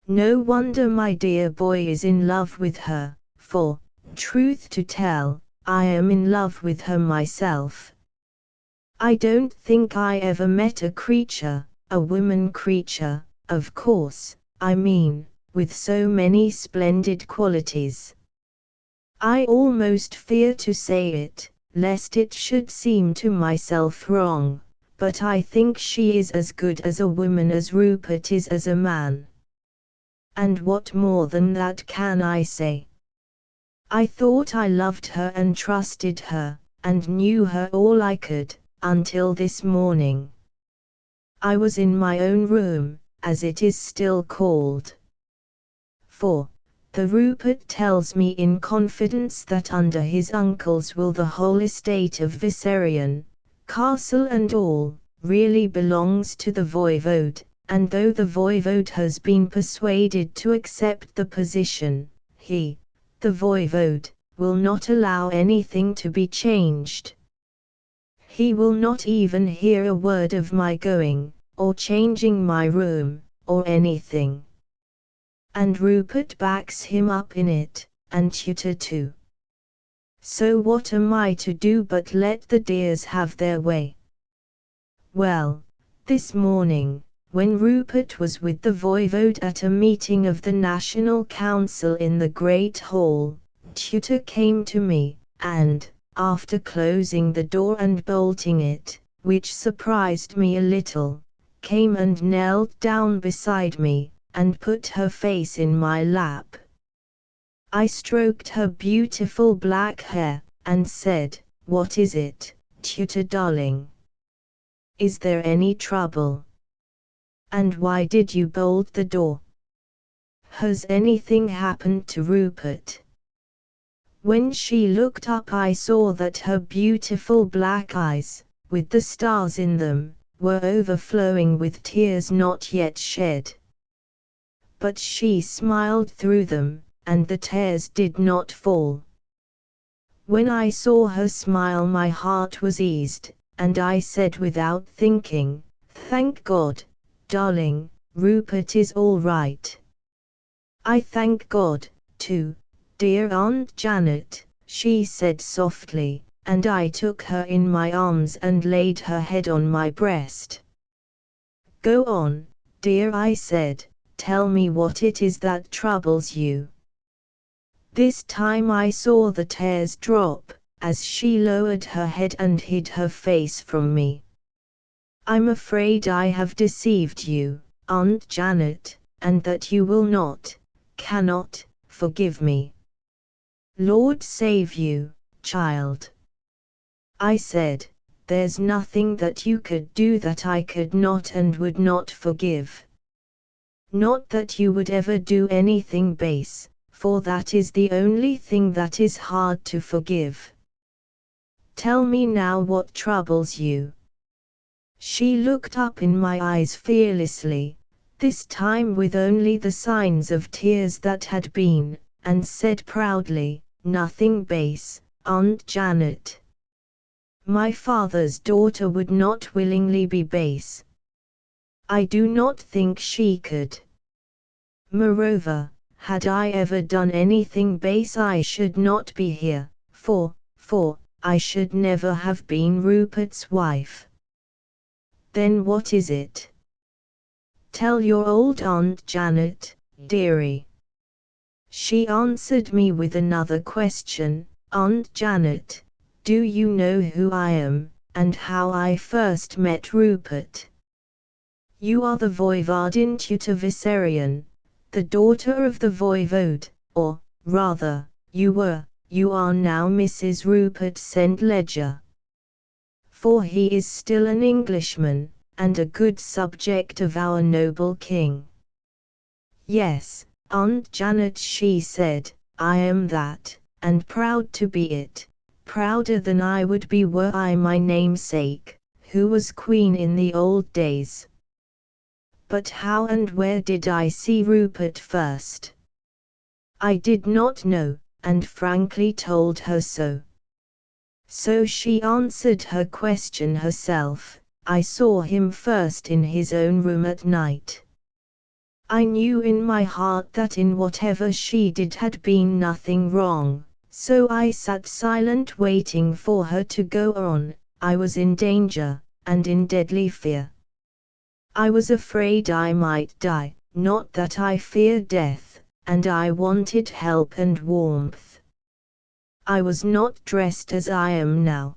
No wonder my dear boy is in love with her, for, truth to tell, I am in love with her myself. I don't think I ever met a creature, a woman creature, of course, I mean, with so many splendid qualities. I almost fear to say it, lest it should seem to myself wrong, but I think she is as good as a woman as Rupert is as a man. And what more than that can I say? I thought I loved her and trusted her, and knew her all I could, until this morning. I was in my own room, as it is still called. For the Rupert tells me in confidence that under his uncle's will the whole estate of Viserion, castle and all, really belongs to the voivode, and though the voivode has been persuaded to accept the position, he, the voivode, will not allow anything to be changed. He will not even hear a word of my going, or changing my room, or anything. And Rupert backs him up in it, and Tutor too. So what am I to do but let the dears have their way? Well, this morning, when Rupert was with the voivode at a meeting of the National Council in the Great Hall, Tutor came to me, and, after closing the door and bolting it, which surprised me a little, came and knelt down beside me, and put her face in my lap. I stroked her beautiful black hair, and said, "What is it, Tutor darling? Is there any trouble? And why did you bolt the door? Has anything happened to Rupert?" When she looked up I saw that her beautiful black eyes, with the stars in them, were overflowing with tears not yet shed. But she smiled through them, and the tears did not fall. When I saw her smile my heart was eased, and I said without thinking, "Thank God, darling, Rupert is all right." "I thank God, too, dear Aunt Janet," she said softly, and I took her in my arms and laid her head on my breast. "Go on, dear," I said, "tell me what it is that troubles you." This time I saw the tears drop, as she lowered her head and hid her face from me. "I'm afraid I have deceived you, Aunt Janet, and that you will not, cannot, forgive me." "Lord save you, child," I said, "there's nothing that you could do that I could not and would not forgive. Not that you would ever do anything base, for that is the only thing that is hard to forgive. Tell me now what troubles you." She looked up in my eyes fearlessly, this time with only the signs of tears that had been, and said proudly, "Nothing base, Aunt Janet. My father's daughter would not willingly be base. I do not think she could. Moreover, had I ever done anything base I should not be here, for I should never have been Rupert's wife." "Then what is it? Tell your old Aunt Janet, dearie." She answered me with another question. Aunt Janet, do you know who I am, and how I first met Rupert? You are the Voivodin tutor Vissarion, the daughter of the Voivode, or, rather, you are now Mrs. Rupert St. Ledger. For he is still an Englishman, and a good subject of our noble king. Yes, Aunt Janet, she said, I am that, and proud to be it, prouder than I would be were I my namesake, who was queen in the old days. But how and where did I see Rupert first? I did not know, and frankly told her so. So she answered her question herself. I saw him first in his own room at night. I knew in my heart that in whatever she did had been nothing wrong, so I sat silent waiting for her to go on. I was in danger, and in deadly fear. I was afraid I might die, not that I feared death, and I wanted help and warmth. I was not dressed as I am now.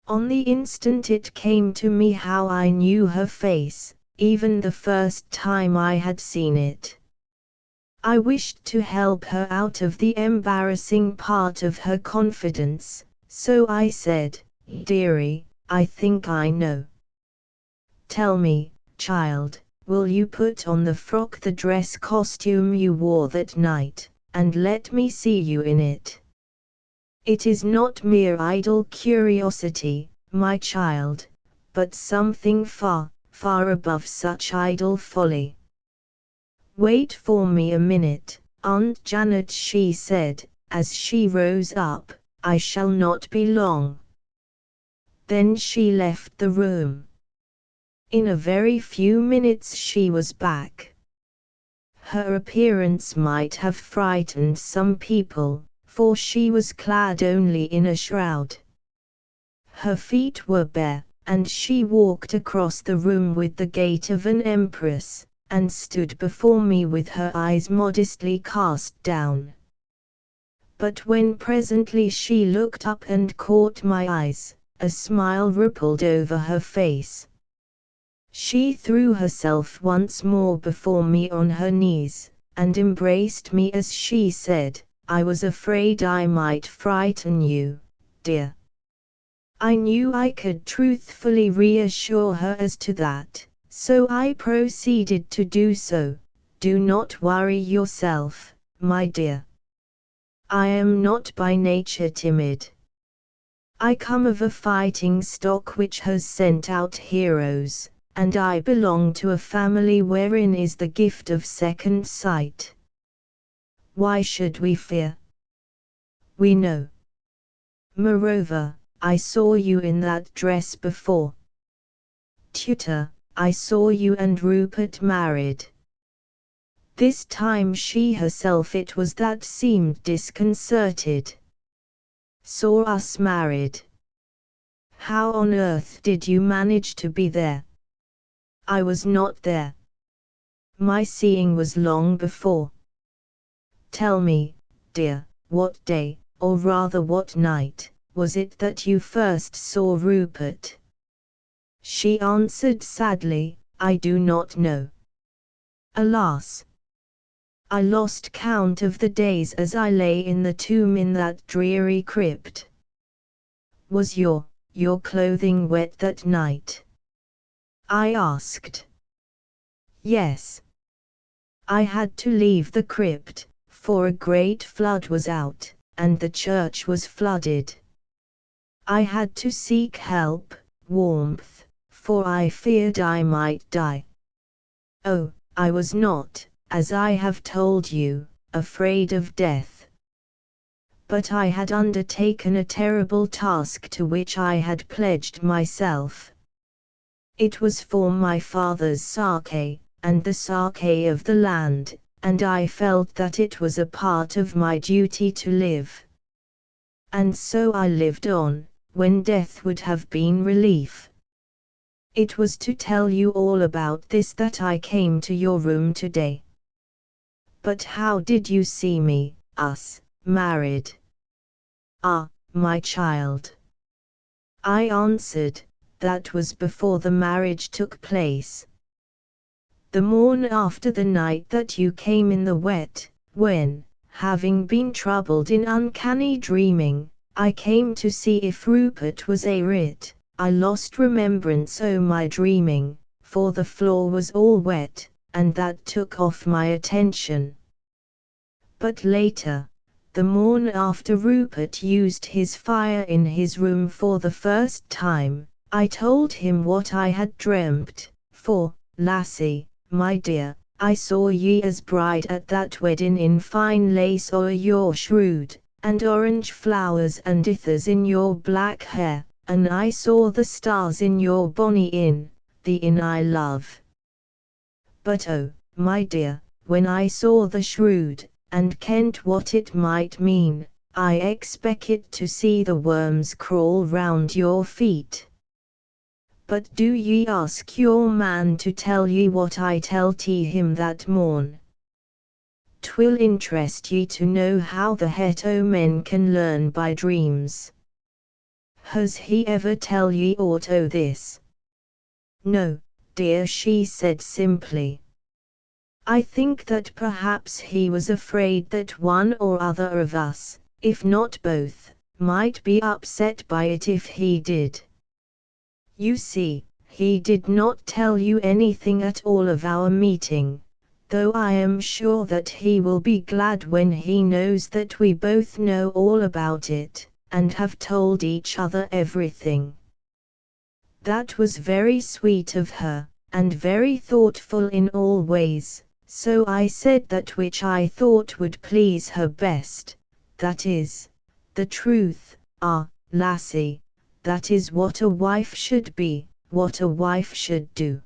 On the instant it came to me how I knew her face, even the first time I had seen it. I wished to help her out of the embarrassing part of her confidence, so I said, Dearie, I think I know. Tell me, child, will you put on the frock, the dress costume you wore that night, and let me see you in it? It is not mere idle curiosity, my child, but something far, far above such idle folly. Wait for me a minute, Aunt Janet, she said, as she rose up, I shall not be long. Then she left the room. In a very few minutes she was back. Her appearance might have frightened some people, for she was clad only in a shroud. Her feet were bare, and she walked across the room with the gait of an empress, and stood before me with her eyes modestly cast down. But when presently she looked up and caught my eyes, a smile rippled over her face. She threw herself once more before me on her knees, and embraced me as she said, I was afraid I might frighten you, dear. I knew I could truthfully reassure her as to that, so I proceeded to do so. Do not worry yourself, my dear. I am not by nature timid. I come of a fighting stock which has sent out heroes, and I belong to a family wherein is the gift of second sight. Why should we fear? We know. Moreover, I saw you in that dress before. Tutor, I saw you and Rupert married. This time she herself it was that seemed disconcerted. Saw us married. How on earth did you manage to be there? I was not there. My seeing was long before. Tell me, dear, what day, or rather what night, was it that you first saw Rupert? She answered sadly, I do not know. Alas! I lost count of the days as I lay in the tomb in that dreary crypt. Was your clothing wet that night? I asked. Yes. I had to leave the crypt, for a great flood was out, and the church was flooded. I had to seek help, warmth, for I feared I might die. Oh, I was not, as I have told you, afraid of death. But I had undertaken a terrible task to which I had pledged myself. It was for my father's sake, and the sake of the land, and I felt that it was a part of my duty to live. And so I lived on, when death would have been relief. It was to tell you all about this that I came to your room today. But how did you see me, us, married? Ah, my child. I answered, that was before the marriage took place. The morn after the night that you came in the wet, when, having been troubled in uncanny dreaming, I came to see if Rupert was a writ, I lost remembrance o' my dreaming, for the floor was all wet, and that took off my attention. But later, the morn after Rupert used his fire in his room for the first time, I told him what I had dreamt, for, lassie, my dear, I saw ye as bride at that wedding in fine lace o'er your shroud, and orange flowers and ithers in your black hair, and I saw the stars in your bonny inn, the inn I love. But oh, my dear, when I saw the shroud, and kent what it might mean, I expected to see the worms crawl round your feet. But do ye ask your man to tell ye what I tell't him that morn? 'Twill interest ye to know how the het o' men can learn by dreams. Has he ever tell ye aught o' this? No, dear, she said simply. I think that perhaps he was afraid that one or other of us, if not both, might be upset by it if he did. You see, he did not tell you anything at all of our meeting, though I am sure that he will be glad when he knows that we both know all about it, and have told each other everything. That was very sweet of her, and very thoughtful in all ways, so I said that which I thought would please her best, that is, the truth. Ah, lassie, that is what a wife should be, what a wife should do.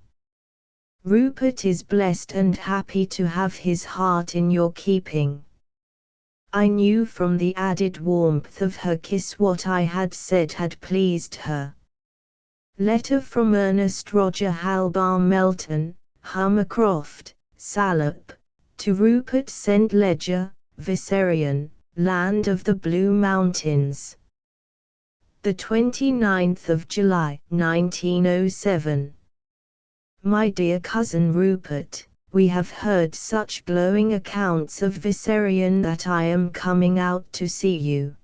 Rupert is blessed and happy to have his heart in your keeping. I knew from the added warmth of her kiss what I had said had pleased her. Letter from Ernest Roger Halbar Melton, Hummercroft, Salop, to Rupert St. Ledger, Viserion, Land of the Blue Mountains. The 29th of July, 1907. My dear cousin Rupert, we have heard such glowing accounts of Viserion that I am coming out to see you.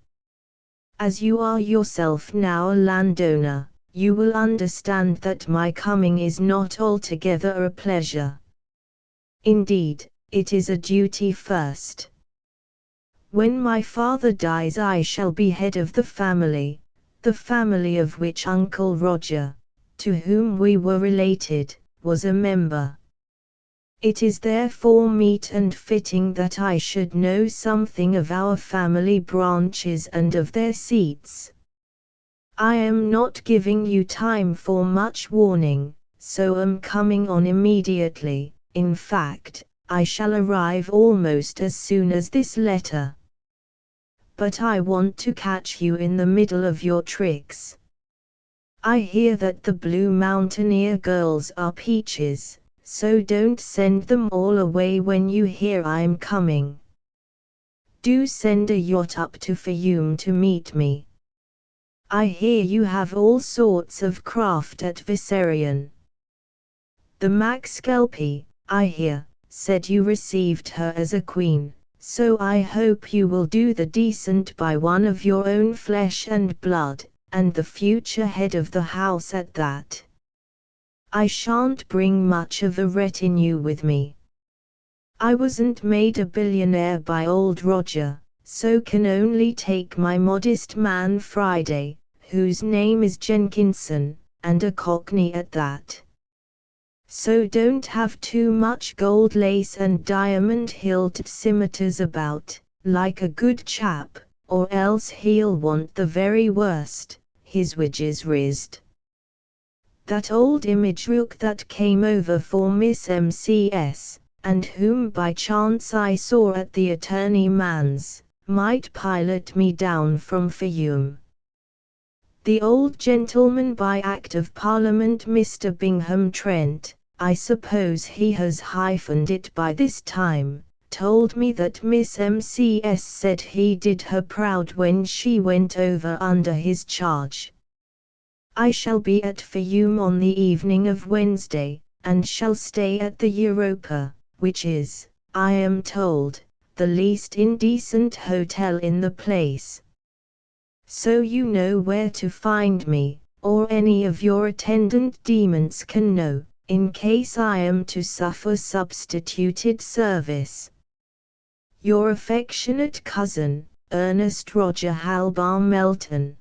As you are yourself now a landowner, you will understand that my coming is not altogether a pleasure. Indeed, it is a duty first. When my father dies I shall be head of the family of which Uncle Roger, to whom we were related, was a member. It is therefore meet and fitting that I should know something of our family branches and of their seats. I am not giving you time for much warning, so am coming on immediately. In fact, I shall arrive almost as soon as this letter. But I want to catch you in the middle of your tricks. I hear that the Blue Mountaineer girls are peaches, so don't send them all away when you hear I'm coming. Do send a yacht up to Fayoum to meet me. I hear you have all sorts of craft at Viserion. The Maxkelpie, I hear, said you received her as a queen, so I hope you will do the decent by one of your own flesh and blood, and the future head of the house at that. I shan't bring much of a retinue with me. I wasn't made a billionaire by old Roger, so can only take my modest man Friday, whose name is Jenkinson, and a Cockney at that. So don't have too much gold lace and diamond-hilted scimitars about, like a good chap, or else he'll want the very worst, his widges rizzed. That old image rook that came over for Miss MCS, and whom by chance I saw at the attorney man's, might pilot me down from Fayoum. The old gentleman by Act of Parliament Mr. Bingham Trent, I suppose he has hyphened it by this time, told me that Miss MCS said he did her proud when she went over under his charge. I shall be at Fiume on the evening of Wednesday, and shall stay at the Europa, which is, I am told, the least indecent hotel in the place. So you know where to find me, or any of your attendant demons can know, in case I am to suffer substituted service. Your affectionate cousin, Ernest Roger Halbar Melton.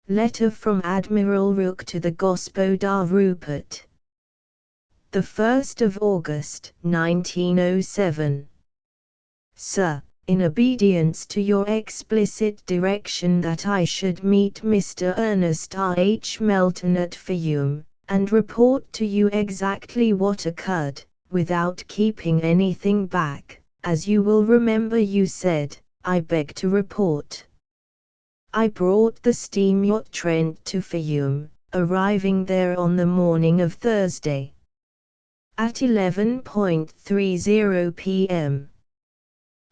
Letter from Admiral Rooke to the Gospodar Rupert. The 1st of August, 1907. Sir, in obedience to your explicit direction that I should meet Mr. Ernest R. H. Melton at Fiume, and report to you exactly what occurred, without keeping anything back, as you will remember you said, I beg to report. I brought the steam yacht Trent to Fiume, arriving there on the morning of Thursday at 11:30 p.m.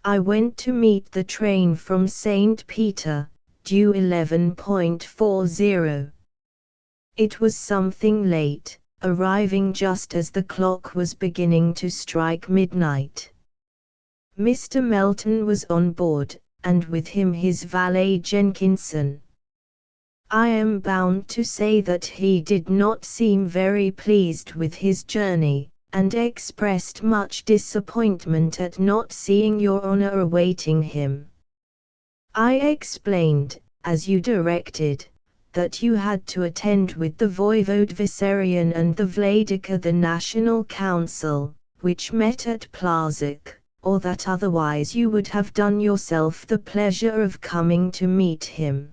I went to meet the train from St. Peter, due 11:40. It was something late, arriving just as the clock was beginning to strike midnight. Mr. Melton was on board, and with him his valet Jenkinson. I am bound to say that he did not seem very pleased with his journey, and expressed much disappointment at not seeing your honor awaiting him. I explained, as you directed, that you had to attend with the Voivode Vissarion and the Vladika the National Council, which met at Plazek, or that otherwise you would have done yourself the pleasure of coming to meet him.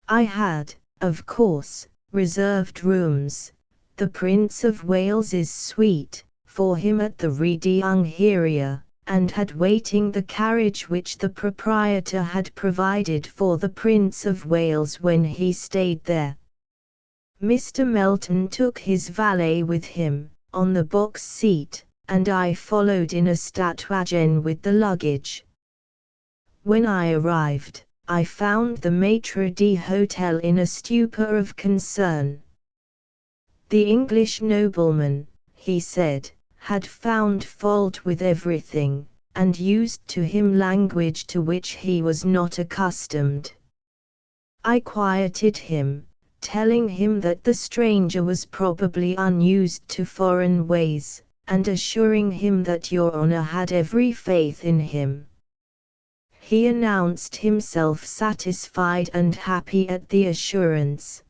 I had, of course, reserved rooms, the Prince of Wales's suite, for him at the Rediungheria, and had waiting the carriage which the proprietor had provided for the Prince of Wales when he stayed there. Mr. Melton took his valet with him, on the box seat, and I followed in a statuagen with the luggage. When I arrived, I found the maitre d'hotel in a stupor of concern. The English nobleman, he said, had found fault with everything, and used to him language to which he was not accustomed. I quieted him, telling him that the stranger was probably unused to foreign ways, and assuring him that your honor had every faith in him. He announced himself satisfied and happy at the assurance.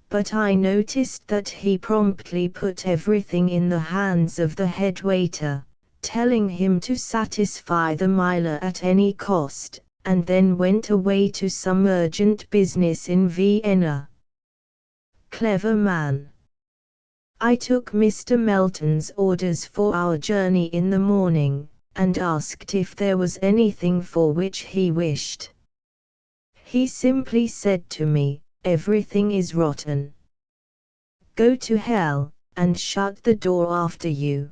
But I noticed that he promptly put everything in the hands of the head waiter, telling him to satisfy the milor at any cost, and then went away to some urgent business in Vienna. Clever man. I took Mr. Melton's orders for our journey in the morning, and asked if there was anything for which he wished. He simply said to me, "Everything is rotten. Go to hell, and shut the door after you."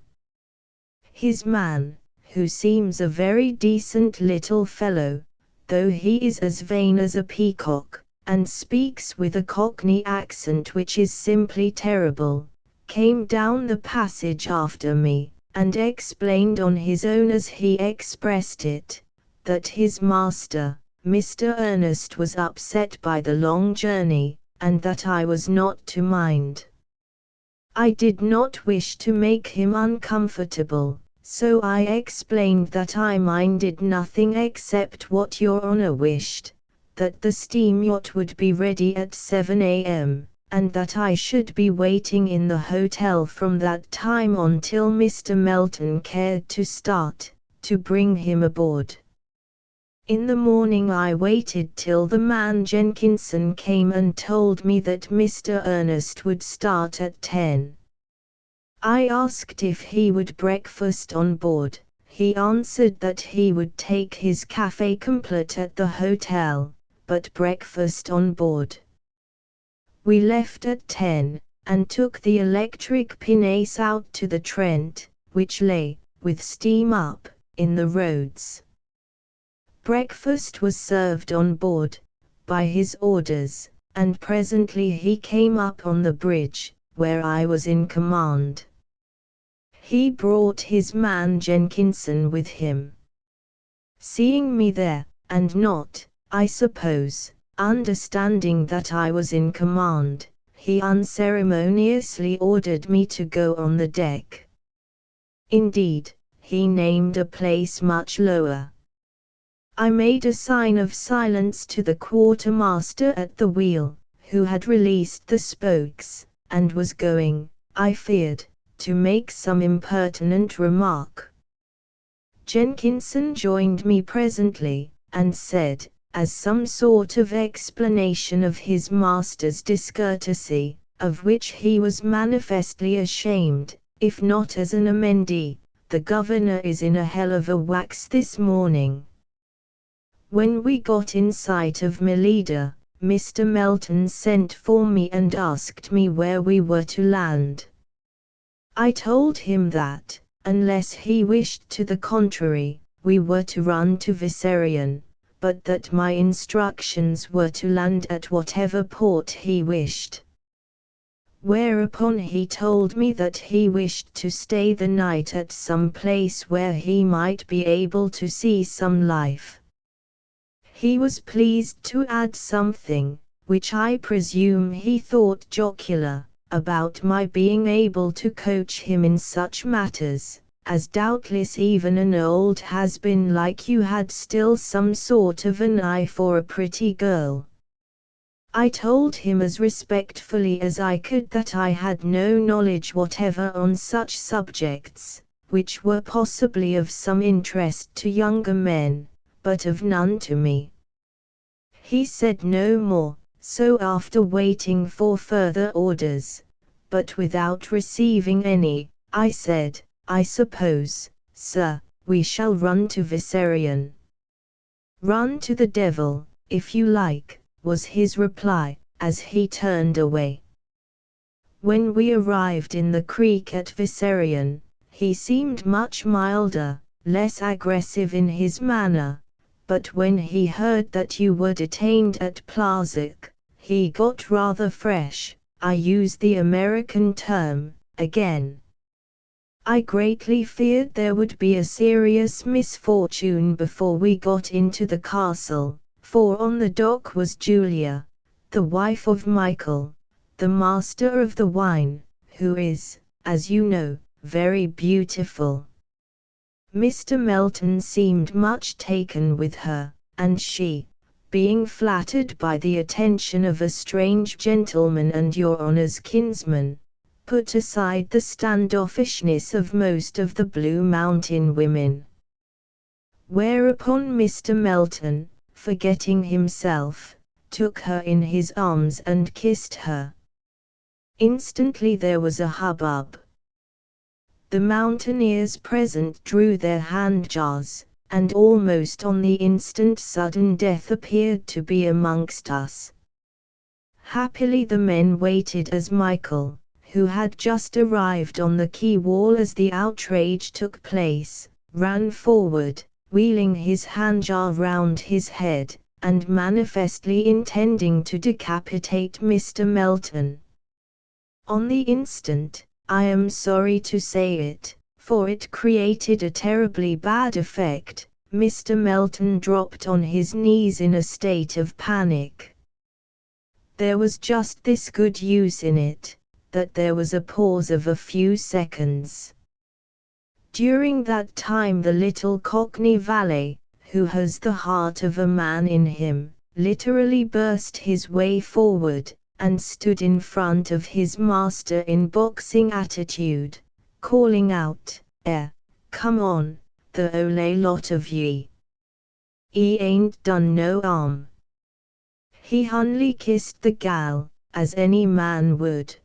His man, who seems a very decent little fellow, though he is as vain as a peacock, and speaks with a Cockney accent which is simply terrible, came down the passage after me, and explained on his own as he expressed it, that his master, Mr. Ernest, was upset by the long journey, and that I was not to mind. I did not wish to make him uncomfortable, so I explained that I minded nothing except what your honor wished, that the steam yacht would be ready at 7 a.m., and that I should be waiting in the hotel from that time on till Mr. Melton cared to start, to bring him aboard. In the morning I waited till the man Jenkinson came and told me that Mr. Ernest would start at 10. I asked if he would breakfast on board. He answered that he would take his café complète at the hotel, but breakfast on board. We left at 10, and took the electric pinnace out to the Trent, which lay, with steam up, in the roads. Breakfast was served on board, by his orders, and presently he came up on the bridge, where I was in command. He brought his man Jenkinson with him. Seeing me there, and not, I suppose, understanding that I was in command, he unceremoniously ordered me to go on the deck. Indeed, he named a place much lower. I made a sign of silence to the quartermaster at the wheel, who had released the spokes, and was going, I feared, to make some impertinent remark. Jenkinson joined me presently, and said, as some sort of explanation of his master's discourtesy, of which he was manifestly ashamed, if not as an amendee, the governor is in a hell of a wax this morning. When we got in sight of Melida, Mr. Melton sent for me and asked me where we were to land. I told him that, unless he wished to the contrary, we were to run to Viserion, but that my instructions were to land at whatever port he wished. Whereupon he told me that he wished to stay the night at some place where he might be able to see some life. He was pleased to add something, which I presume he thought jocular, about my being able to coach him in such matters, as doubtless even an old has-been like you had still some sort of an eye for a pretty girl. I told him as respectfully as I could that I had no knowledge whatever on such subjects, which were possibly of some interest to younger men, but of none to me. He said no more, so after waiting for further orders, but without receiving any, I said, I suppose, sir, we shall run to Viserion. Run to the devil, if you like, was his reply, as he turned away. When we arrived in the creek at Viserion, he seemed much milder, less aggressive in his manner, but when he heard that you were detained at Plazek, he got rather fresh, I use the American term, again. I greatly feared there would be a serious misfortune before we got into the castle, for on the dock was Julia, the wife of Michael, the master of the wine, who is, as you know, very beautiful. Mr. Melton seemed much taken with her, and she, being flattered by the attention of a strange gentleman and your honour's kinsman, put aside the standoffishness of most of the Blue Mountain women. Whereupon Mr. Melton, forgetting himself, took her in his arms and kissed her. Instantly there was a hubbub. The mountaineers present drew their handjars, and almost on the instant sudden death appeared to be amongst us. Happily the men waited as Michael, who had just arrived on the quay wall as the outrage took place, ran forward, wheeling his handjar round his head, and manifestly intending to decapitate Mr. Melton. On the instant, I am sorry to say it, for it created a terribly bad effect, Mr. Melton dropped on his knees in a state of panic. There was just this good use in it, that there was a pause of a few seconds. During that time the little Cockney valet, who has the heart of a man in him, literally burst his way forward, and stood in front of his master in boxing attitude, calling out, come on, the ole lot of ye. 'E ain't done no 'arm. He only kissed the gal, as any man would.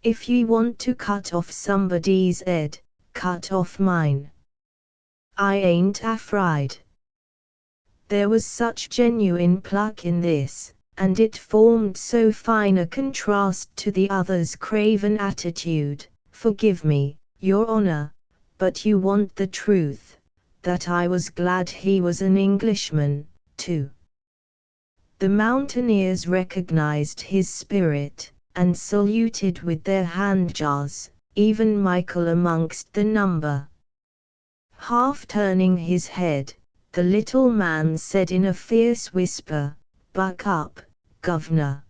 If ye want to cut off somebody's 'ead, cut off mine. I ain't afraid.' There was such genuine pluck in this, and it formed so fine a contrast to the other's craven attitude, forgive me, your honour, but you want the truth, that I was glad he was an Englishman, too. The mountaineers recognized his spirit, and saluted with their hand-jars, even Michael amongst the number. Half turning his head, the little man said in a fierce whisper, "Buck up, governor.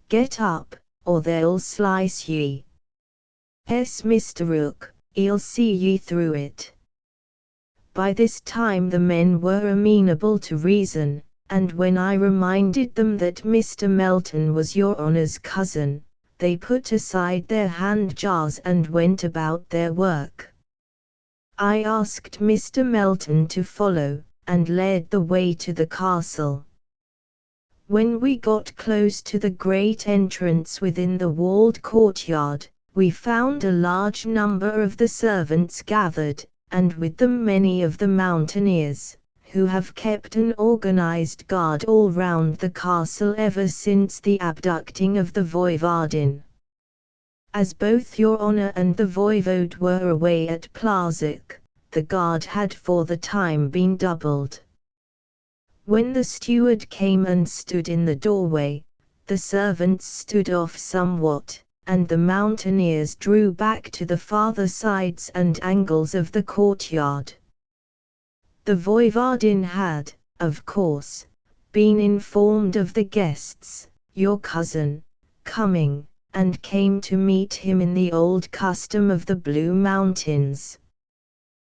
Get up, or they'll slice ye. Mr. Rook, I'll see ye through it." By this time the men were amenable to reason, and when I reminded them that Mr. Melton was your honour's cousin, they put aside their hand-jars and went about their work. I asked Mr. Melton to follow, and led the way to the castle. When we got close to the great entrance within the walled courtyard, we found a large number of the servants gathered, and with them many of the mountaineers, who have kept an organized guard all round the castle ever since the abducting of the Voivodin. As both your honour and the voivode were away at Plasek, the guard had for the time been doubled. When the steward came and stood in the doorway, the servants stood off somewhat, and the mountaineers drew back to the farther sides and angles of the courtyard. The Voivodin had, of course, been informed of the guests, your cousin, coming, and came to meet him in the old custom of the Blue Mountains.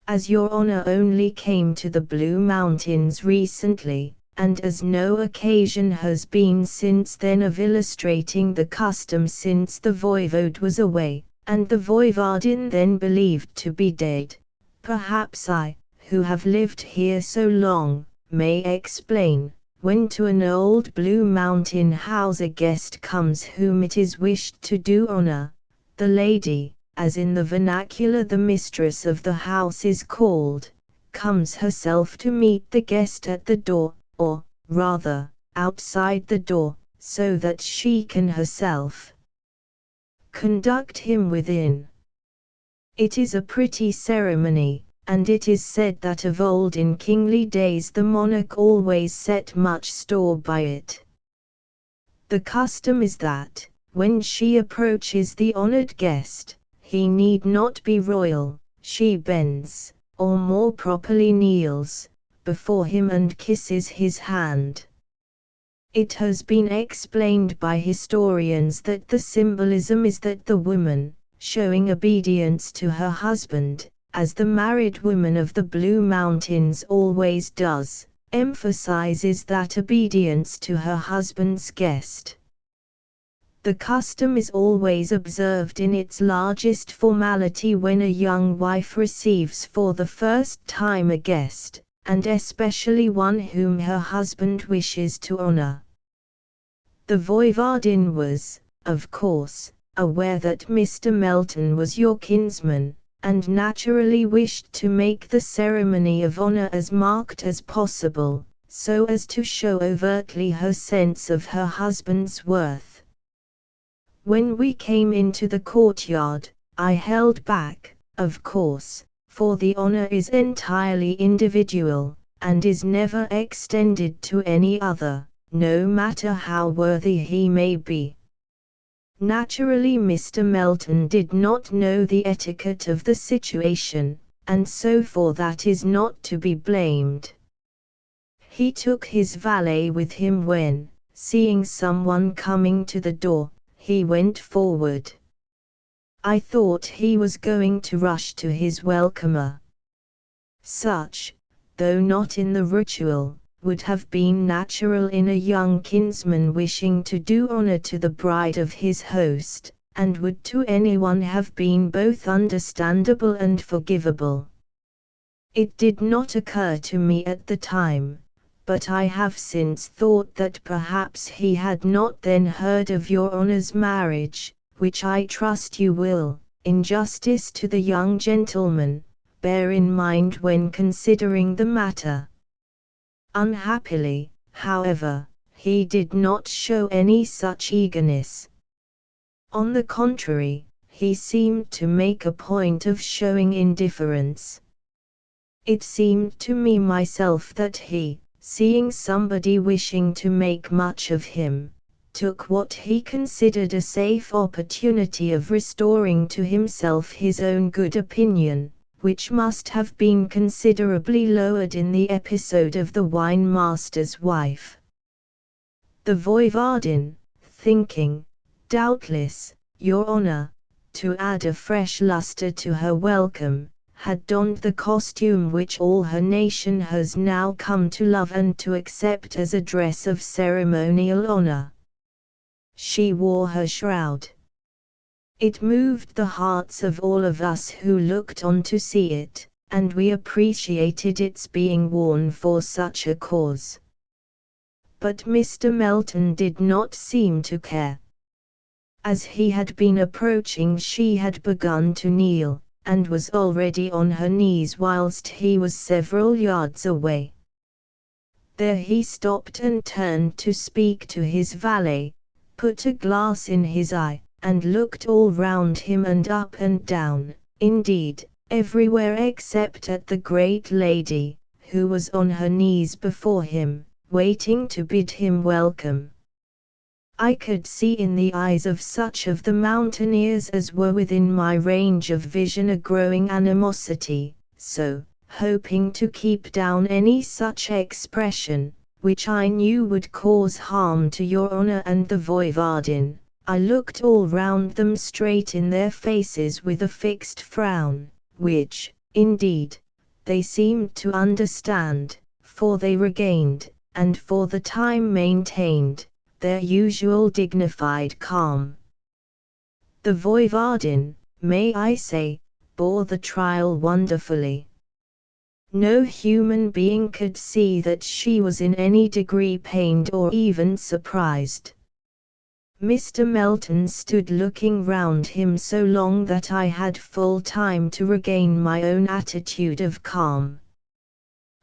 As your honour only came to the Blue Mountains recently, and as no occasion has been since then of illustrating the custom since the voivode was away, and the voivodin then believed to be dead, perhaps I, who have lived here so long, may explain, when to an old Blue Mountain house a guest comes whom it is wished to do honour, the lady, as in the vernacular the mistress of the house is called, comes herself to meet the guest at the door, or, rather, outside the door, so that she can herself conduct him within. It is a pretty ceremony, and it is said that of old in kingly days the monarch always set much store by it. The custom is that, when she approaches the honoured guest, he need not be royal, she bends, or more properly kneels, before him and kisses his hand. It has been explained by historians that the symbolism is that the woman, showing obedience to her husband, as the married woman of the Blue Mountains always does, emphasizes that obedience to her husband's guest. The custom is always observed in its largest formality when a young wife receives for the first time a guest, and especially one whom her husband wishes to honor. The voivodin was, of course, aware that Mr. Melton was your kinsman, and naturally wished to make the ceremony of honor as marked as possible, so as to show overtly her sense of her husband's worth. When we came into the courtyard, I held back, of course, for the honor is entirely individual, and is never extended to any other, no matter how worthy he may be. Naturally Mr. Melton did not know the etiquette of the situation, and so for that is not to be blamed. He took his valet with him when, seeing someone coming to the door, he went forward. I thought he was going to rush to his welcomer. Such, though not in the ritual, would have been natural in a young kinsman wishing to do honor to the bride of his host, and would to anyone have been both understandable and forgivable. It did not occur to me at the time, but I have since thought that perhaps he had not then heard of your honor's marriage, which I trust you will, in justice to the young gentleman, bear in mind when considering the matter. Unhappily, however, he did not show any such eagerness. On the contrary, he seemed to make a point of showing indifference. It seemed to me myself that he, seeing somebody wishing to make much of him, took what he considered a safe opportunity of restoring to himself his own good opinion, which must have been considerably lowered in the episode of the wine master's wife. The Voivodin, thinking, doubtless, Your Honor, to add a fresh luster to her welcome, had donned the costume which all her nation has now come to love and to accept as a dress of ceremonial honor. She wore her shroud. It moved the hearts of all of us who looked on to see it, and we appreciated its being worn for such a cause. But Mr. Melton did not seem to care. As he had been approaching, she had begun to kneel, and was already on her knees whilst he was several yards away. There he stopped and turned to speak to his valet, put a glass in his eye, and looked all round him and up and down, indeed, everywhere except at the great lady, who was on her knees before him, waiting to bid him welcome. I could see in the eyes of such of the mountaineers as were within my range of vision a growing animosity, so, hoping to keep down any such expression, which I knew would cause harm to Your Honor and the Voivodin, I looked all round them straight in their faces with a fixed frown, which, indeed, they seemed to understand, for they regained, and for the time maintained, their usual dignified calm. The Voivodin, may I say, bore the trial wonderfully. No human being could see that she was in any degree pained or even surprised. Mr. Melton stood looking round him so long that I had full time to regain my own attitude of calm.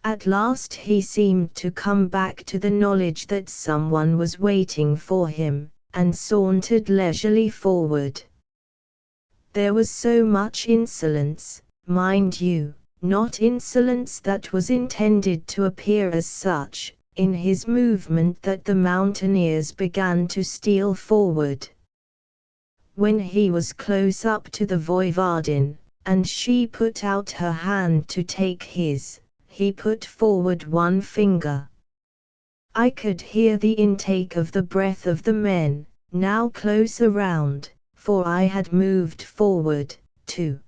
At last he seemed to come back to the knowledge that someone was waiting for him, and sauntered leisurely forward. There was so much insolence, mind you, not insolence that was intended to appear as such, in his movement that the mountaineers began to steal forward. When he was close up to the Voivodin, and she put out her hand to take his, he put forward one finger. I could hear the intake of the breath of the men, now close around, for I had moved forward, too.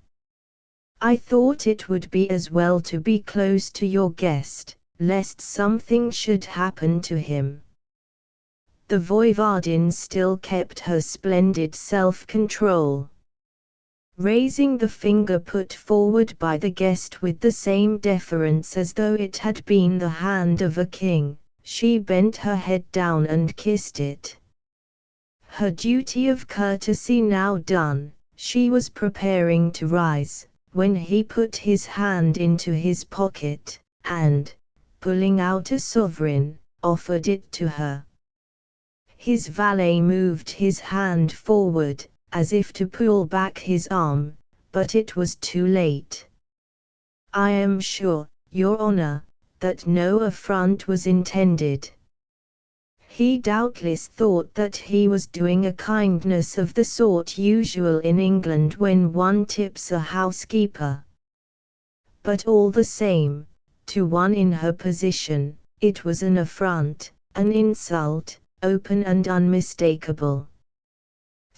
I thought it would be as well to be close to your guest, lest something should happen to him. The Voivodin still kept her splendid self-control. Raising the finger put forward by the guest with the same deference as though it had been the hand of a king, she bent her head down and kissed it. Her duty of courtesy now done, she was preparing to rise, when he put his hand into his pocket, and, pulling out a sovereign, offered it to her. His valet moved his hand forward, as if to pull back his arm, but it was too late. I am sure, Your Honor, that no affront was intended. He doubtless thought that he was doing a kindness of the sort usual in England when one tips a housekeeper. But all the same, to one in her position, it was an affront, an insult, open and unmistakable.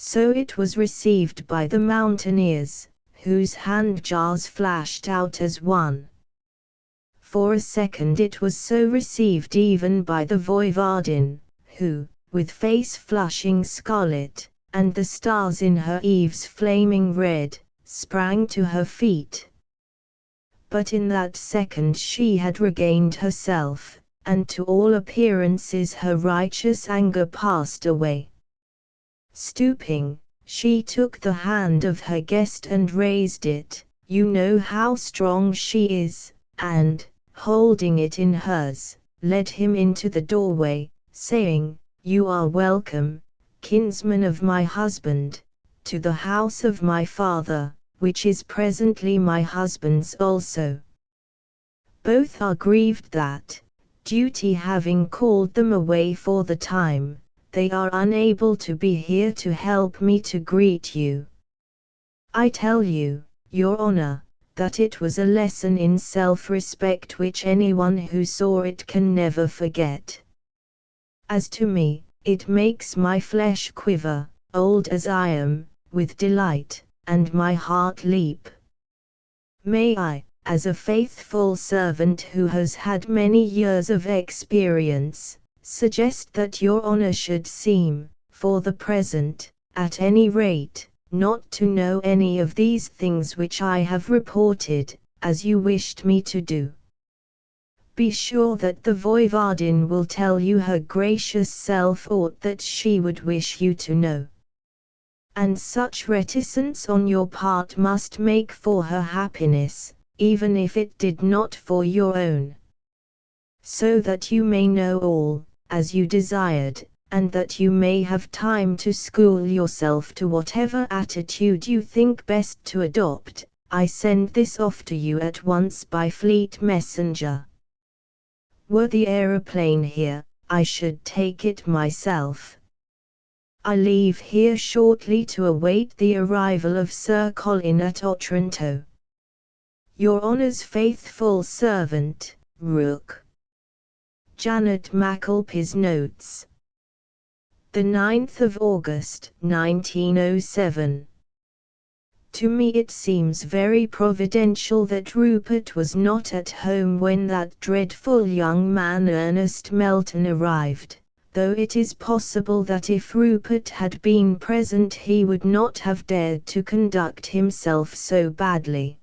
So it was received by the mountaineers, whose hand-jars flashed out as one. For a second it was so received even by the Voivodin, who, with face flushing scarlet, and the stars in her eaves flaming red, sprang to her feet. But in that second she had regained herself, and to all appearances her righteous anger passed away. Stooping, she took the hand of her guest and raised it, you know how strong she is, and, holding it in hers, led him into the doorway, saying, "You are welcome, kinsman of my husband, to the house of my father, which is presently my husband's also. Both are grieved that, duty having called them away for the time, they are unable to be here to help me to greet you. I tell you, Your Honor, that it was a lesson in self-respect which anyone who saw it can never forget. As to me, it makes my flesh quiver, old as I am, with delight, and my heart leap. May I, as a faithful servant who has had many years of experience, suggest that Your Honor should seem, for the present, at any rate, not to know any of these things which I have reported, as you wished me to do. Be sure that the Voivodin will tell you her gracious self aught that she would wish you to know. And such reticence on your part must make for her happiness, even if it did not for your own. So that you may know all, as you desired, and that you may have time to school yourself to whatever attitude you think best to adopt, I send this off to you at once by fleet messenger. Were the aeroplane here, I should take it myself. I leave here shortly to await the arrival of Sir Colin at Otranto. Your Honour's faithful servant, Rook. Janet McAlpy's Notes. The 9th of August, 1907. To me it seems very providential that Rupert was not at home when that dreadful young man Ernest Melton arrived, though it is possible that if Rupert had been present he would not have dared to conduct himself so badly.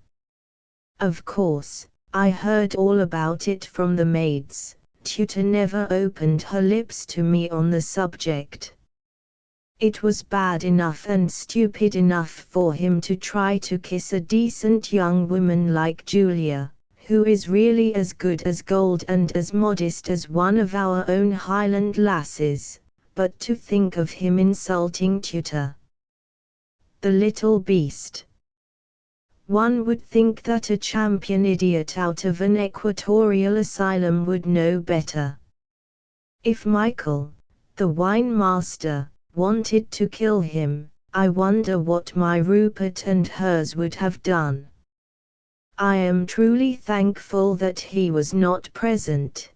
Of course, I heard all about it from the maids. Tutor never opened her lips to me on the subject. It was bad enough and stupid enough for him to try to kiss a decent young woman like Julia, who is really as good as gold and as modest as one of our own Highland lasses, but to think of him insulting Tutor. The little beast. One would think that a champion idiot out of an equatorial asylum would know better. If Michael, the wine master, wanted to kill him, I wonder what my Rupert and hers would have done. I am truly thankful that he was not present.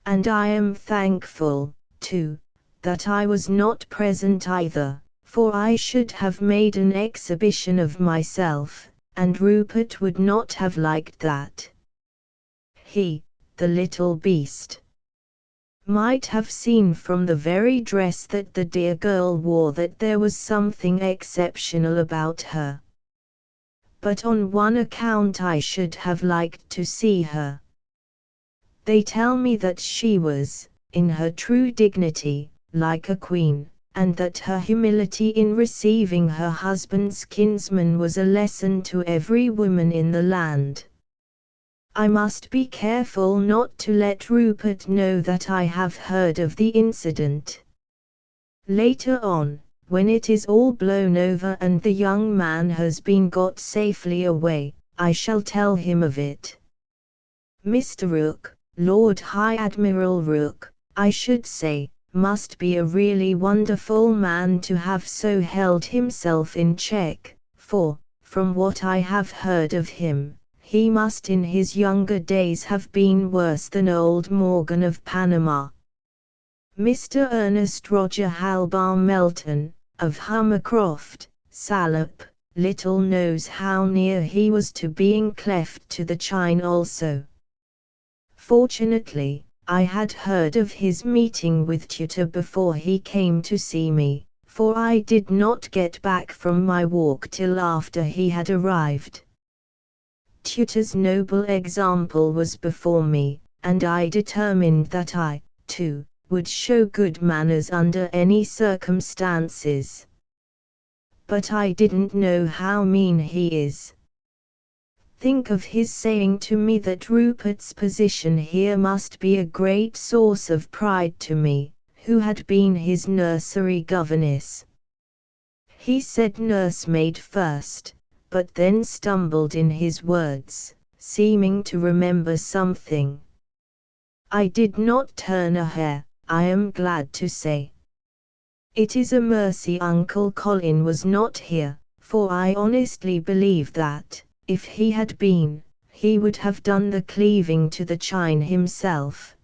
And I am thankful, too, that I was not present either, for I should have made an exhibition of myself, and Rupert would not have liked that. He, the little beast, might have seen from the very dress that the dear girl wore that there was something exceptional about her. But on one account I should have liked to see her. They tell me that she was, in her true dignity, like a queen, and that her humility in receiving her husband's kinsman was a lesson to every woman in the land. I must be careful not to let Rupert know that I have heard of the incident. Later on, when it is all blown over and the young man has been got safely away, I shall tell him of it. Mr. Rooke, Lord High Admiral Rooke, I should say, must be a really wonderful man to have so held himself in check, for, from what I have heard of him, he must in his younger days have been worse than old Morgan of Panama. Mr. Ernest Roger Halbar Melton, of Hummercroft, Salop, little knows how near he was to being cleft to the chine also. Fortunately, I had heard of his meeting with Tutor before he came to see me, for I did not get back from my walk till after he had arrived. Tutor's noble example was before me, and I determined that I, too, would show good manners under any circumstances. But I didn't know how mean he is. Think of his saying to me that Rupert's position here must be a great source of pride to me, who had been his nursery governess. He said nursemaid first, but then stumbled in his words, seeming to remember something. I did not turn a hair, I am glad to say. It is a mercy Uncle Colin was not here, for I honestly believe that, if he had been, he would have done the cleaving to the chine himself.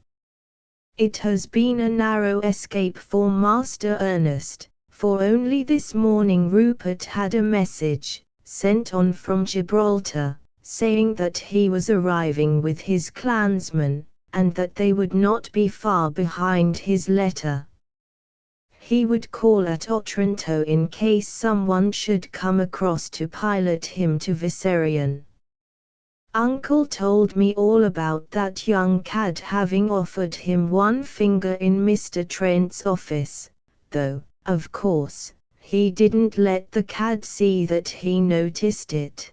It has been a narrow escape for Master Ernest, for only this morning Rupert had a message, sent on from Gibraltar, saying that he was arriving with his clansmen, and that they would not be far behind his letter. He would call at Otranto in case someone should come across to pilot him to Viserion. Uncle told me all about that young cad having offered him one finger in Mr. Trent's office, though, of course, he didn't let the cad see that he noticed it.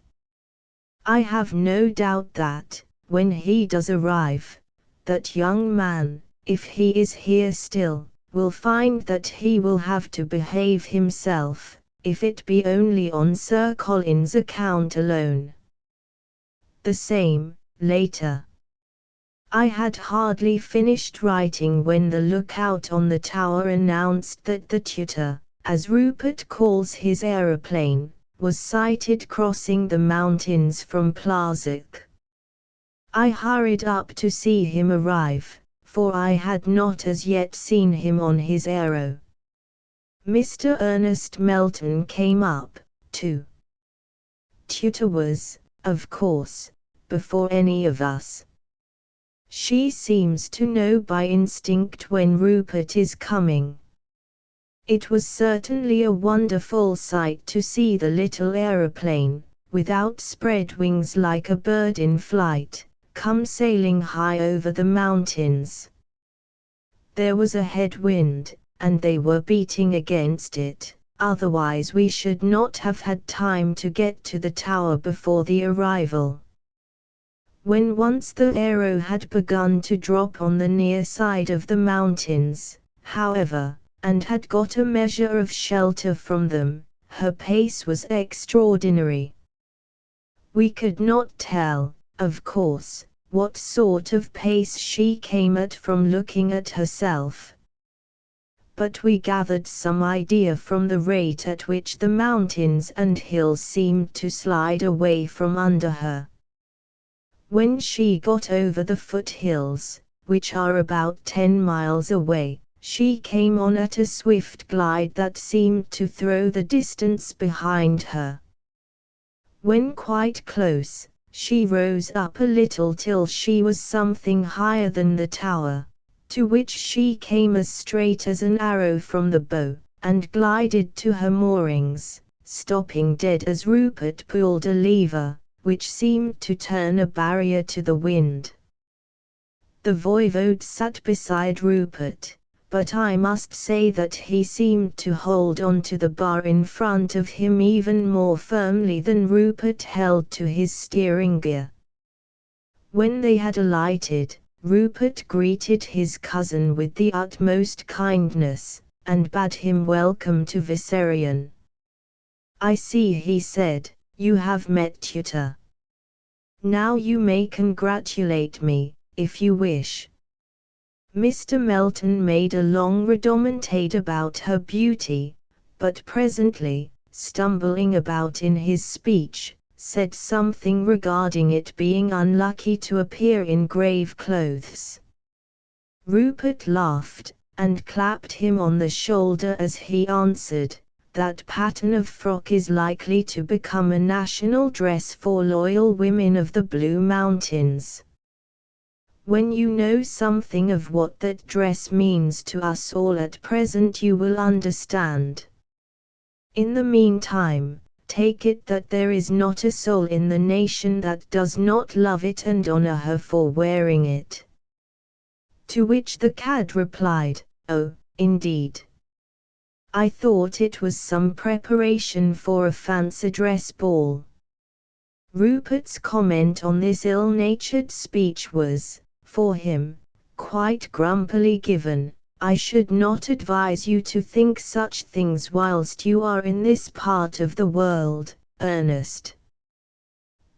I have no doubt that, when he does arrive, that young man, if he is here still, will find that he will have to behave himself, if it be only on Sir Colin's account alone. The same, later. I had hardly finished writing when the lookout on the tower announced that the tutor, as Rupert calls his aeroplane, was sighted crossing the mountains from Plazek. I hurried up to see him arrive, for I had not as yet seen him on his aero. Mr. Ernest Melton came up, too. Tutor was, of course, before any of us. She seems to know by instinct when Rupert is coming. It was certainly a wonderful sight to see the little aeroplane, without spread wings like a bird in flight, come sailing high over the mountains. There was a headwind, and they were beating against it, otherwise we should not have had time to get to the tower before the arrival. When once the aero had begun to drop on the near side of the mountains, however, and had got a measure of shelter from them, her pace was extraordinary. We could not tell, of course, what sort of pace she came at from looking at herself. But we gathered some idea from the rate at which the mountains and hills seemed to slide away from under her. When she got over the foothills, which are about 10 miles away, she came on at a swift glide that seemed to throw the distance behind her. When quite close, she rose up a little till she was something higher than the tower, to which she came as straight as an arrow from the bow, and glided to her moorings, stopping dead as Rupert pulled a lever, which seemed to turn a barrier to the wind. The voivode sat beside Rupert, but I must say that he seemed to hold on to the bar in front of him even more firmly than Rupert held to his steering gear. When they had alighted, Rupert greeted his cousin with the utmost kindness, and bade him welcome to Viserion. "I see," he said, "you have met Tutor. Now you may congratulate me, if you wish." Mr. Melton made a long redomentade about her beauty, but presently, stumbling about in his speech, said something regarding it being unlucky to appear in grave clothes. Rupert laughed, and clapped him on the shoulder as he answered, "That pattern of frock is likely to become a national dress for loyal women of the Blue Mountains. When you know something of what that dress means to us all at present you will understand. In the meantime, take it that there is not a soul in the nation that does not love it and honor her for wearing it." To which the cad replied, "Oh, indeed. I thought it was some preparation for a fancy dress ball." Rupert's comment on this ill-natured speech was, for him, quite grumpily given, I should not advise you to think such things whilst you are in this part of the world, Ernest.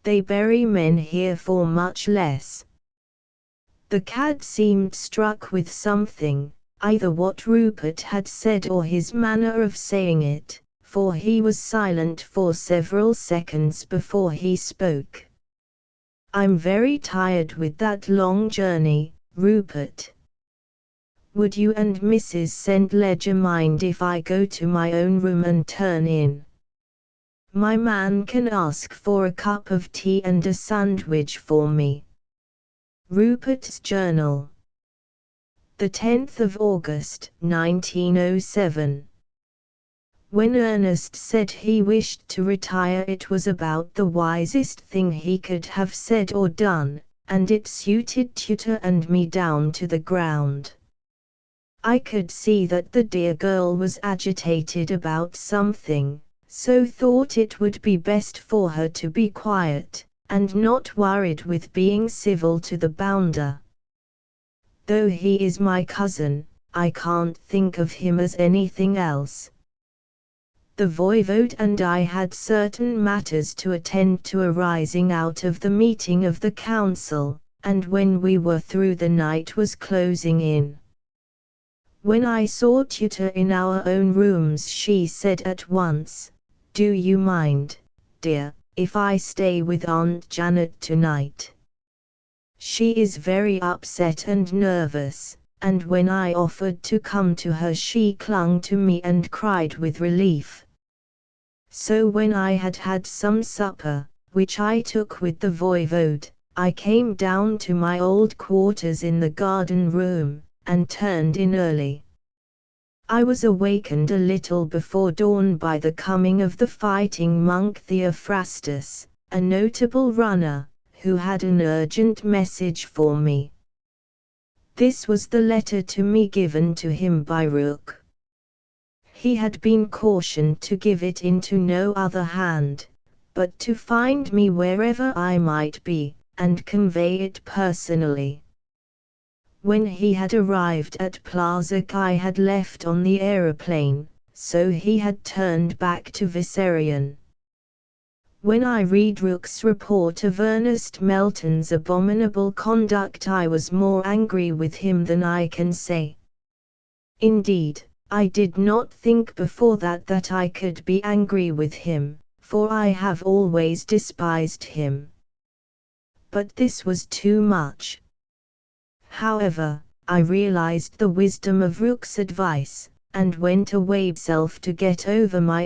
They bury men here for much less. The cat seemed struck with something, either what Rupert had said or his manner of saying it, for he was silent for several seconds before he spoke. I'm very tired with that long journey, Rupert. Would you and Mrs. St. Ledger mind if I go to my own room and turn in? My man can ask for a cup of tea and a sandwich for me. Rupert's Journal. The 10th of August, 1907. When Ernest said he wished to retire, it was about the wisest thing he could have said or done, and it suited Tutor and me down to the ground. I could see that the dear girl was agitated about something, so thought it would be best for her to be quiet, and not worried with being civil to the bounder. Though he is my cousin, I can't think of him as anything else. The voivode and I had certain matters to attend to arising out of the meeting of the council, and when we were through the night was closing in. When I saw Tutor in our own rooms, she said at once, "Do you mind, dear, if I stay with Aunt Janet tonight? She is very upset and nervous," and when I offered to come to her she clung to me and cried with relief. So when I had had some supper, which I took with the voivode, I came down to my old quarters in the garden room, and turned in early. I was awakened a little before dawn by the coming of the fighting monk Theophrastus, a notable runner, who had an urgent message for me. This was the letter to me given to him by Rook. He had been cautioned to give it into no other hand, but to find me wherever I might be, and convey it personally. When he had arrived at Plazak I had left on the aeroplane, so he had turned back to Vissarion. When I read Rook's report of Ernest Melton's abominable conduct I was more angry with him than I can say. Indeed, I did not think before that I could be angry with him, for I have always despised him. But this was too much. However, I realized the wisdom of Rook's advice, and went away myself to get over my